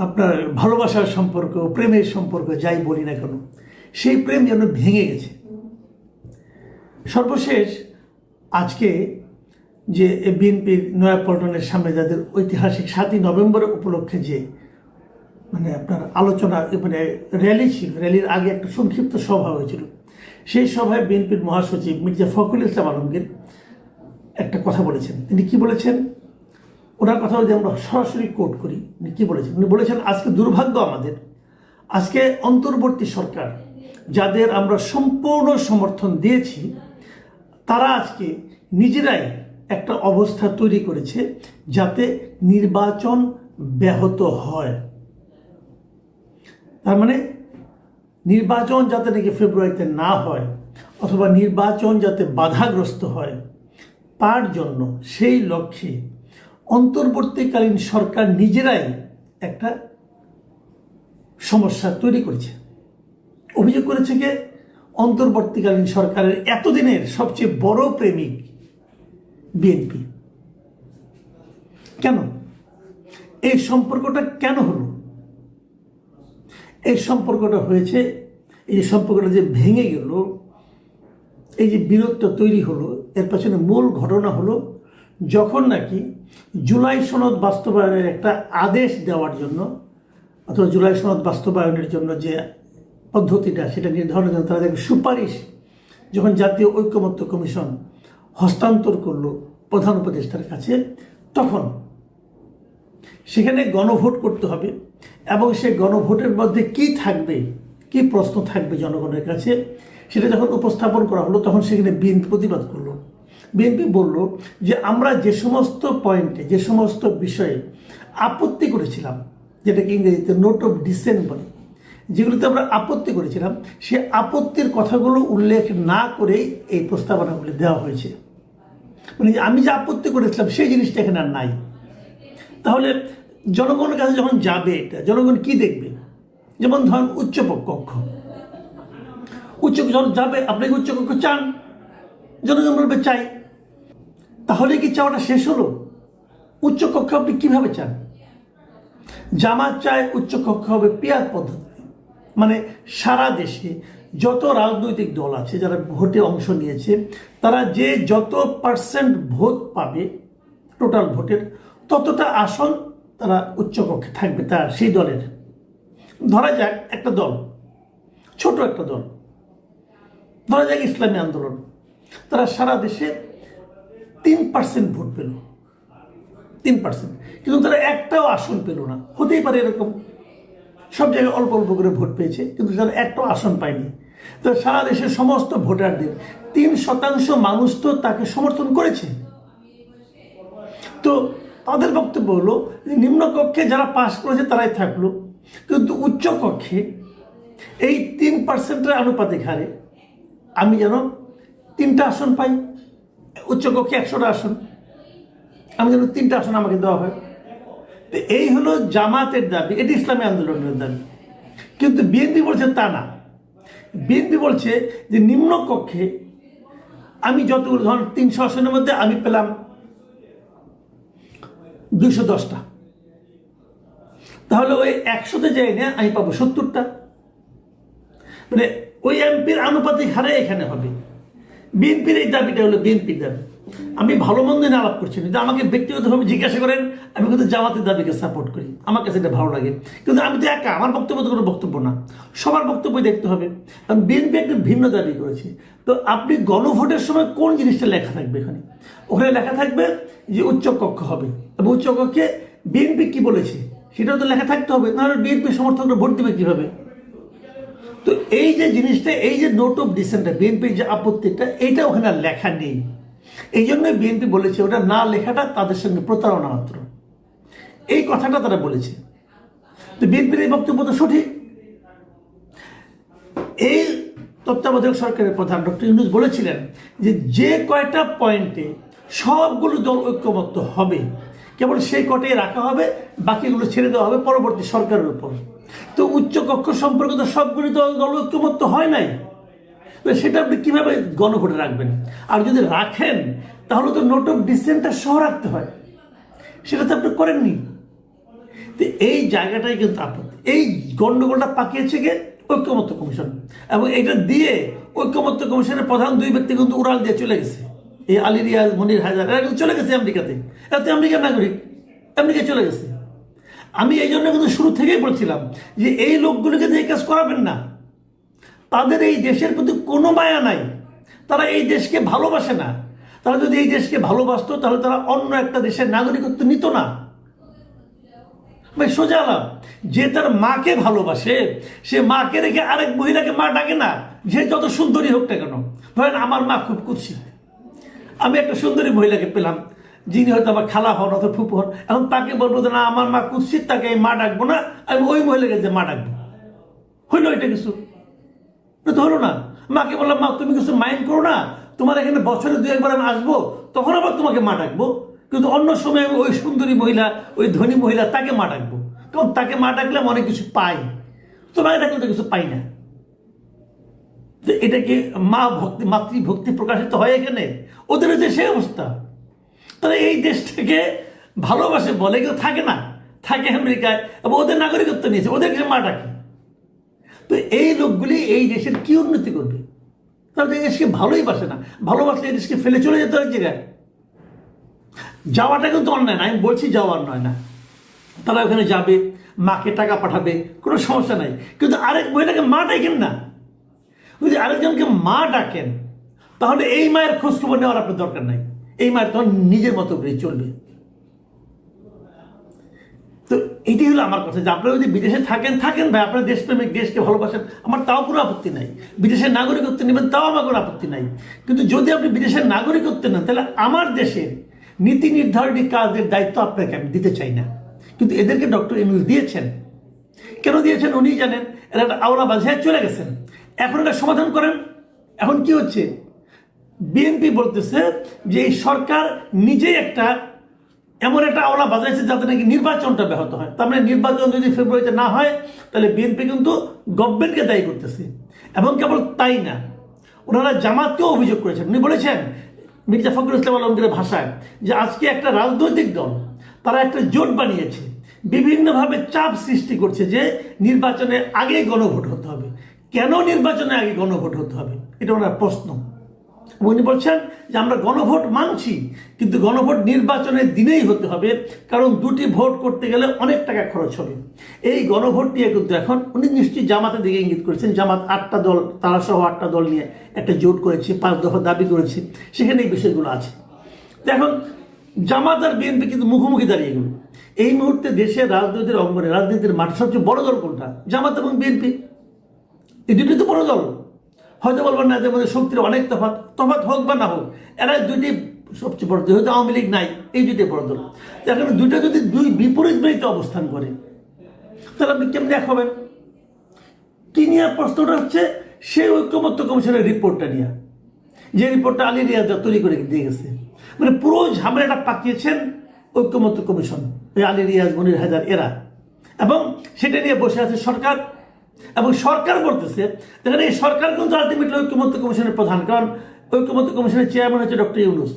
আপনার ভালোবাসার সম্পর্ক, প্রেমের সম্পর্ক, যাই বলি না কেন, সেই প্রেম যেন ভেঙে গেছে। সর্বশেষ আজকে যে বিএনপির নয়াপল্টনের সামনে যাদের ঐতিহাসিক 7ই নভেম্বর উপলক্ষে যে মানে আপনার আলোচনা, মানে র্যালি ছিল, র্যালির আগে একটা সংক্ষিপ্ত সভা হয়েছিল। সেই সভায় বিএনপির মহাসচিব মির্জা ফখরুল ইসলাম আলমগীর একটা কথা বলেছেন। তিনি কি বলেছেন? ওনার কথা যদি আমরা সরাসরি কোট করি, উনি কি বলেছেন? উনি বলেছেন, আজকে দুর্ভাগ্য আমাদের, আজকে অন্তর্বর্তী সরকার যাদের আমরা সম্পূর্ণ সমর্থন দিয়েছি, তারা আজকে নিজেরাই একটা অবস্থা তৈরি করেছে যাতে নির্বাচন ব্যাহত হয়। তার মানে নির্বাচন যাতে নাকি ফেব্রুয়ারিতে না হয়, অথবা নির্বাচন যাতে বাধাগ্রস্ত হয়, তার জন্য সেই লক্ষ্যে অন্তর্বর্তীকালীন সরকার নিজেরাই একটা সমস্যা তৈরি করেছে। অভিযোগ করেছে যে অন্তর্বর্তীকালীন সরকারের এতদিনের সবচেয়ে বড় প্রেমিক বিএনপি। কেন? এই সম্পর্কটা কেন হলো? এই সম্পর্কটা হয়েছে, এই সম্পর্কটা যে ভেঙে গেল, এই যে বীরত্ব তৈরি হলো, এর পেছনে মূল ঘটনা হলো যখন নাকি জুলাই সনদ বাস্তবায়নের একটা আদেশ দেওয়ার জন্য অথবা জুলাই সনদ বাস্তবায়নের জন্য যে পদ্ধতিটা সেটা নির্ধারণের জন্য তারা সুপারিশ যখন জাতীয় ঐকমত্য কমিশন হস্তান্তর করলো প্রধান উপদেষ্টার কাছে, তখন সেখানে গণভোট করতে হবে এবং সেই গণভোটের মধ্যে কি থাকবে, কি প্রশ্ন থাকবে জনগণের কাছে, সেটা যখন উপস্থাপন করা হলো তখন সেখানে বিএনপি প্রতিবাদ করলো। বিএনপি বলল যে আমরা যে সমস্ত পয়েন্টে, যে সমস্ত বিষয়ে আপত্তি করেছিলাম, যেটাকে ইংরেজিতে নোট অফ ডিসেন্ট বলে, যেগুলোতে আমরা আপত্তি করেছিলাম, সে আপত্তির কথাগুলো উল্লেখ না করেই এই প্রস্তাবনাগুলি দেওয়া হয়েছে। মানে আমি যে আপত্তি করেছিলাম সেই জিনিসটা এখানে আর নাই। তাহলে জনগণের কাছে যখন যাবে, এটা জনগণ কি দেখবে? যেমন ধরুন উচ্চকক্ষ, যখন যাবে, আপনি কি উচ্চকক্ষ চান? জনগণ বলবে চাই। তাহলে কি চাওয়াটা শেষ হলো? উচ্চকক্ষ আপনি কিভাবে চান? জামাত চায় উচ্চকক্ষ হবে পিয়ার পদ্ধতি, মানে সারা দেশে যত রাজনৈতিক দল আছে যারা ভোটে অংশ নিয়েছে তারা যে যত পার্সেন্ট ভোট পাবে টোটাল ভোটের, ততটা আসন তারা উচ্চকক্ষে থাকবে তার সেই দলের। ধরা যাক একটা দল, ছোট একটা দল, ধরা যাক ইসলামী আন্দোলন, তারা সারা দেশে 3% ভোট পেল, 3%, কিন্তু তারা একটাও আসন পেল না। হতেই পারে এরকম, সব জায়গায় অল্প অল্প করে ভোট পেয়েছে কিন্তু তারা একটাও আসন পায়নি। তো সারা দেশের সমস্ত ভোটারদের 3% মানুষ তো তাকে সমর্থন করেছে। তো তাদের বক্তব্য হলো যে নিম্নকক্ষে যারা পাশ করেছে তারাই থাকলো, কিন্তু উচ্চকক্ষে এই 3%-এর আনুপাতিক হারে আমি যেন 3টা আসন পাই। উচ্চকক্ষে 100টা আসন, আমি যেন 3টা আসন আমাকে দেওয়া হয়। তো এই হলো জামাতের দাবি, এটি ইসলামী আন্দোলনের দাবি। কিন্তু বিএনপি বলছে তা না। বিএনপি বলছে যে নিম্নকক্ষে আমি যতগুলো, ধরুন 300 আসনের মধ্যে আমি পেলাম 210টা, তাহলে ওই 100তে যাই না, আমি পাবো 70টা। মানে ওই এমপির আনুপাতিক হারে এখানে হবে। বিএনপির এই দাবিটা হলো বিএনপির দাবি। আমি ভালো মন্দ নিয়ে আলাপ করছি না, যে আমাকে ব্যক্তিগতভাবে জিজ্ঞাসা করেন আমি কিন্তু জামাতের দাবিকে সাপোর্ট করি, আমার কাছে এটা ভালো লাগে। কিন্তু আমি তো একা, আমার বক্তব্য তো কোনো বক্তব্য না, সবার বক্তব্য দেখতে হবে। কারণ বিএনপি একটা ভিন্ন দাবি করেছে। তো আপনি গণভোটের সময় কোন জিনিসটা লেখা থাকবে এখানে? ওখানে লেখা থাকবে যে উচ্চকক্ষ হবে, এবং উচ্চকক্ষে বিএনপি কি বলেছে সেটাও তো লেখা থাকতে হবে, নাহলে বিএনপি সমর্থকরা ভোট দেবে কিভাবে? তো এই যে জিনিসটা, এই যে নোট অফ ডিসেন্টটা, বিএনপির যে আপত্তিটা, এইটা ওখানে আর লেখা নেই। এই জন্য বিএনপি বলেছে ওটা না লেখাটা তাদের সঙ্গে প্রতারণা মাত্র, এই কথাটা তারা বলেছে। তো বিএনপির এই বক্তব্য তো সঠিক। এই তত্ত্বাবধায়ক সরকারের প্রধান ডক্টর ইউনূস বলেছিলেন যে যে কয়টা পয়েন্টে সবগুলো দল ঐক্যমত্য হবে কেবল সেই কটাই রাখা হবে, বাকিগুলো ছেড়ে দেওয়া হবে পরবর্তী সরকারের উপর। তো উচ্চকক্ষ সম্পর্কে তো সবগুলি দল ঐক্যমত্য হয় নাই, সেটা আপনি কিভাবে গণভোটে রাখবেন? আর যদি রাখেন তাহলে তো নোট অফ ডিসেন্টটা সহ রাখতে হয়, সেটা তো আপনি করেননি। তো এই জায়গাটাই কিন্তু আপত্তি, এই গন্ডগোলটা পাকিয়েছে গিয়ে ঐক্যমত্য কমিশন, এবং এটা দিয়ে ঐক্যমত্য কমিশনের প্রধান 2 ব্যক্তি কিন্তু উড়াল দিয়ে চলে গেছে। এই আলী রিয়াজ, মনির হায়দার, এরা কিন্তু চলে গেছে আমেরিকাতে, এরা তো আমেরিকার নাগরিক, আমেরিকায় চলে গেছে। আমি এই জন্য কিন্তু শুরু থেকেই বলছিলাম যে এই লোকগুলোকে দিয়ে কাজ করাবেন না, তাদের এই দেশের প্রতি কোনো মায়া নাই, তারা এই দেশকে ভালোবাসে না। তারা যদি এই দেশকে ভালোবাসতো তাহলে তারা অন্য একটা দেশের নাগরিকত্ব নিত না। ভাই সোজা লাভ, যে তার মাকে ভালোবাসে সে মাকে রেখে আরেক মহিলাকে মা ডাকে না, যে যত সুন্দরী হোক না কেন। ধরেন আমার মা খুব কুৎসিত, আমি একটা সুন্দরী মহিলাকে পেলাম যিনি হয়তো আমার খালা হন অথবা ফুপু হন, এখন তাকে বলবো যে না আমার মা কুৎসিত, তাকে আমি মা ডাকবো না, আমি ওই মহিলাকে যে মা ডাকবো, হইলো এটা কিছু? ধরো না, মাকে বললাম মা তুমি কিছু মাইন্ড করো না, তোমার এখানে বছরে 2-1 আমি আসবো, তখন আবার তোমাকে মা ডাকবো। কিন্তু অন্য সময় আমি ওই সুন্দরী মহিলা, ওই ধনী মহিলা, তাকে মা ডাকবো, কারণ তাকে মা ডাকলে আমি অনেক কিছু পাই, তোমাকে ডাকলে তো কিছু পাই না। এটা কি মা ভক্তি, মাতৃভক্তি প্রকাশিত হয় এখানে? ওদের যে সেই অবস্থা, তারা এই দেশটাকে ভালোবাসে বলে, কিন্তু থাকে না, থাকে আমেরিকায় এবং ওদের নাগরিকত্ব নিয়েছে, ওদের কিছু মাটা কি? তো এই লোকগুলি এই দেশের কি উন্নতি করবে? তারা তো এই দেশকে ভালোই বাসে না, ভালোবাসলে এই দেশকে ফেলে চলে যেতে হয় জায়গায়। যাওয়াটা কিন্তু অন্যায় না, আমি বলছি যাওয়ার নয় না, তারা ওখানে যাবে, মাকে টাকা পাঠাবে, কোনো সমস্যা নাই, কিন্তু আরেক মহিলাকে মা ডাকেন না। যদি আরেকজনকে মা ডাকেন তাহলে এই মায়ের খোঁজখবর নেওয়ার আপনার দরকার নাই, এই মায়ের তখন নিজের মতো করেই চলবে। তো এটাই হলো আমার কথা, যে আপনারা যদি বিদেশে থাকেন ভাই, আপনার দেশপ্রেমিক, দেশকে ভালোবাসেন, আমার তাও কোনো আপত্তি নাই। বিদেশের নাগরিকত্ব নেবেন তাও আমার কোনো আপত্তি নাই। কিন্তু যদি আপনি বিদেশের নাগরিকত্ব নেন তাহলে আমার দেশের নীতি নির্ধারণী কাজের দায়িত্ব আপনাকে আমি দিতে চাই না। কিন্তু এদেরকে ডক্টর ইউনূস দিয়েছেন। কেন দিয়েছেন উনি জানেন। এরা একটা আওলা বাজায় চলে গেছেন, এখন এটা সমাধান করেন। এখন কি হচ্ছে, বিএনপি বলতেছে যে এই সরকার নিজেই একটা এমন একটা আওলা বাজাইছে যাতে নাকি নির্বাচনটা ব্যাহত হয়। তার মানে নির্বাচন যদি ফেব্রুয়ারিতে না হয় তাহলে বিএনপি কিন্তু গভর্নমেন্টকে দায়ী করতেছে। এবং কেবল তাই না, ওনারা জামাতকেও অভিযোগ করেছেন। উনি বলেছেন মির্জা ফখরুল ইসলাম আলমগীরের ভাষায় যে আজকে একটা রাজনৈতিক দল তারা একটা জোট বানিয়েছে, বিভিন্নভাবে চাপ সৃষ্টি করছে যে নির্বাচনে আগে গণভোট হতে হবে। কেন নির্বাচনে আগে গণভোট হতে হবে, এটা ওনার প্রশ্ন। উনি বলছেন যে আমরা গণভোট মানছি, কিন্তু গণভোট নির্বাচনের দিনেই হতে হবে, কারণ দুটি ভোট করতে গেলে অনেক টাকা খরচ হবে। এই গণভোট নিয়ে কিন্তু এখন উনি নিশ্চয়ই জামাতের দিকে ইঙ্গিত করেছেন। জামাত 8টা দল, তারা সহ 8টা দল নিয়ে একটা জোট করেছে, 5 দফা দাবি করেছে, সেখানে এই বিষয়গুলো আছে। তো এখন জামাত আর বিএনপি কিন্তু মুখোমুখি দাঁড়িয়ে গেল। এই মুহূর্তে দেশের রাজনীতির অঙ্গনে, রাজনীতির মাঠে সবচেয়ে বড় দল কোনটা? জামাত এবং বিএনপি, এই দুটি তো বড় দল। হয়তো বলবেন না এদের মধ্যে শক্তির অনেক তফাৎ হোক বা না হোক, এরা দুইটি সবচেয়ে বড় দল। হয়তো আওয়ামী লীগ নাই, এই দুইটি বড় দল। এখন দুইটা যদি দুই বিপরীত বাড়িতে অবস্থান করে তাহলে আপনি কেমন এক হবেন? কি নিয়ে প্রশ্নটা হচ্ছে, সেই ঐক্যমত্য কমিশনের রিপোর্টটা নিয়ে, যে রিপোর্টটা আলী রিয়াজ তৈরি করে দিয়ে গেছে। মানে পুরো ঝামেলাটা পাকিয়েছেন ঐক্যমত্য কমিশন, ওই আলী রিয়াজ, মনির হায়দার এরা, এবং সেটা নিয়ে বসে আছে সরকার। এবং সরকার বলতেছে, দেখেন এই সরকার কিন্তু আলটিমেটলি ঐক্যমত্য কমিশনের প্রধান, কারণ ঐক্যমত্য কমিশনের চেয়ারম্যান হচ্ছে ডক্টর ইউনূস।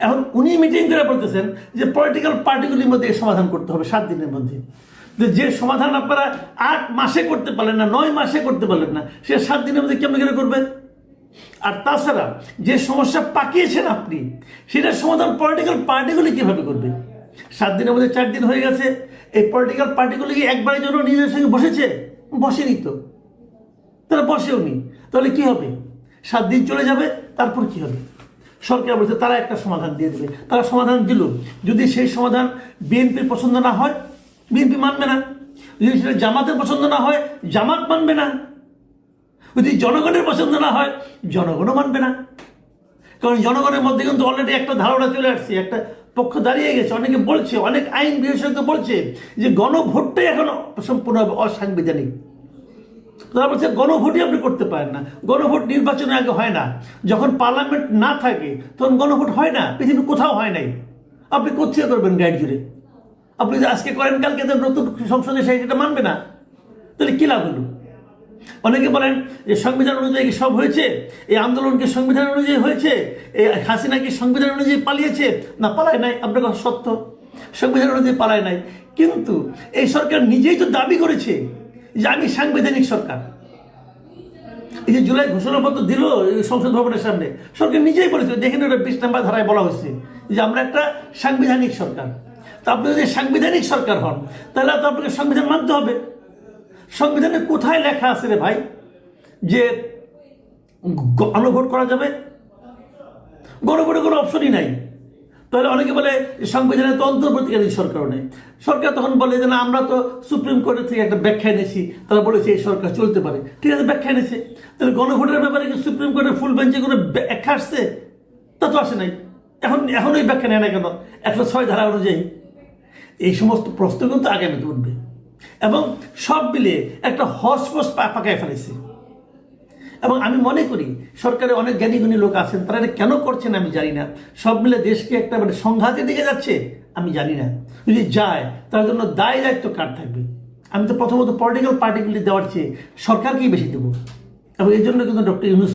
এখন উনি মিটিং করে বলতেছেন যে পলিটিক্যাল পার্টিগুলির মধ্যে এই সমাধান করতে হবে 7 দিনের মধ্যে। যে সমাধান আপনারা 8 মাসে করতে পারলেন না, 9 মাসে করতে পারলেন না, সে 7 দিনের মধ্যে কেমন করে করবে? আর তাছাড়া যে সমস্যা পাকিয়েছেন আপনি, সেটার সমাধান পলিটিক্যাল পার্টিগুলি কিভাবে করবে? 7 দিনের মধ্যে 4 দিন হয়ে গেছে, এই পলিটিক্যাল পার্টিগুলি কি একবারের জন্য নিজেদের সঙ্গে বসেছে? বসেনি তো, তারা বসেও নি। তাহলে কি হবে? 7 দিন চলে যাবে, তারপর কি হবে? সরকার বলছে তারা একটা সমাধান দিয়ে দেবে। তারা সমাধান দিল, যদি সেই সমাধান বিএনপির পছন্দ না হয়, বিএনপি মানবে না। যদি সেটা জামাতের পছন্দ না হয়, জামাত মানবে না। যদি জনগণের পছন্দ না হয়, জনগণও মানবে না। কারণ জনগণের মধ্যে কিন্তু অলরেডি একটা ধারণা চলে আসছে, একটা পক্ষ দাঁড়িয়ে গেছে। অনেকে বলছে, অনেক আইন বিশেষজ্ঞ বলছে যে গণভোটটাই এখন সম্পূর্ণভাবে অসাংবিধানিক। তারা বলছে গণভোটই আপনি করতে পারেন না, গণভোট নির্বাচনের আগে হয় না। যখন পার্লামেন্ট না থাকে তখন গণভোট হয় না, পৃথিবীর কোথাও হয় নাই। আপনি কোথায় করবেন গাইড জুড়ে? আপনি যদি আজকে করেন, কালকে তো নতুন সংসদে সেটা মানবে না, তাহলে কি লাভ হলো? অনেকে বলেন যে সংবিধান অনুযায়ী কি সব হয়েছে? এই আন্দোলনকে সংবিধান অনুযায়ী হয়েছে? এই হাসিনা কি সংবিধান অনুযায়ী পালিয়েছে? না, পালায় নাই। আপনার কথা সত্য, সংবিধান অনুযায়ী পালায় নাই। কিন্তু এই সরকার নিজেই তো দাবি করেছে যে আমি সাংবিধানিক সরকার। এই যে জুলাই ঘোষণাপত্র দিল সংসদ ভবনের সামনে, সরকার নিজেই বলেছে, দেখেন ওটা 20 নম্বর ধারায় বলা হয়েছে যে আমরা একটা সাংবিধানিক সরকার। তা আপনি যদি সাংবিধানিক সরকার হন তাহলে তো আপনাকে সংবিধান মানতে হবে। সংবিধানে কোথায় লেখা আছে রে ভাই যে গণভোট করা যাবে? গণভোটের কোনো অপশনই নাই। তাহলে অনেকে বলে সংবিধানে তো অন্তর্বর্তীকালীন সরকারও নেই। সরকার তখন বলে যে না, আমরা তো সুপ্রিম কোর্টের থেকে একটা ব্যাখ্যা এনেছি, তারা বলেছে এই সরকার চলতে পারে। ঠিক আছে, ব্যাখ্যা এনেছে। তাহলে গণভোটের ব্যাপারে কি সুপ্রিম কোর্টের ফুল বেঞ্চে কোনো ব্যাখ্যা আসছে? তা তো আসে নাই। এখন ওই ব্যাখ্যা নেয় না কেন 106 ধারা অনুযায়ী? এই সমস্ত প্রশ্ন কিন্তু আগামীতে উঠবে, এবং সব মিলিয়ে একটা হসপস পাকায় ফেলেছে। এবং আমি মনে করি সরকারে অনেক জ্ঞানীগুণী লোক আছেন, তারা এটা কেন করছেন আমি জানি না। সব মিলে দেশকে একটা মানে সংঘাতের দিকে যাচ্ছে আমি জানি না। যদি যায় তার জন্য দায় দায়িত্ব কার থাকবে? আমি তো প্রথমত পলিটিক্যাল পার্টিগুলি দেওয়ার চেয়ে সরকারকেই বেশি দেবো। এবং এই জন্য কিন্তু ডক্টর ইউনূস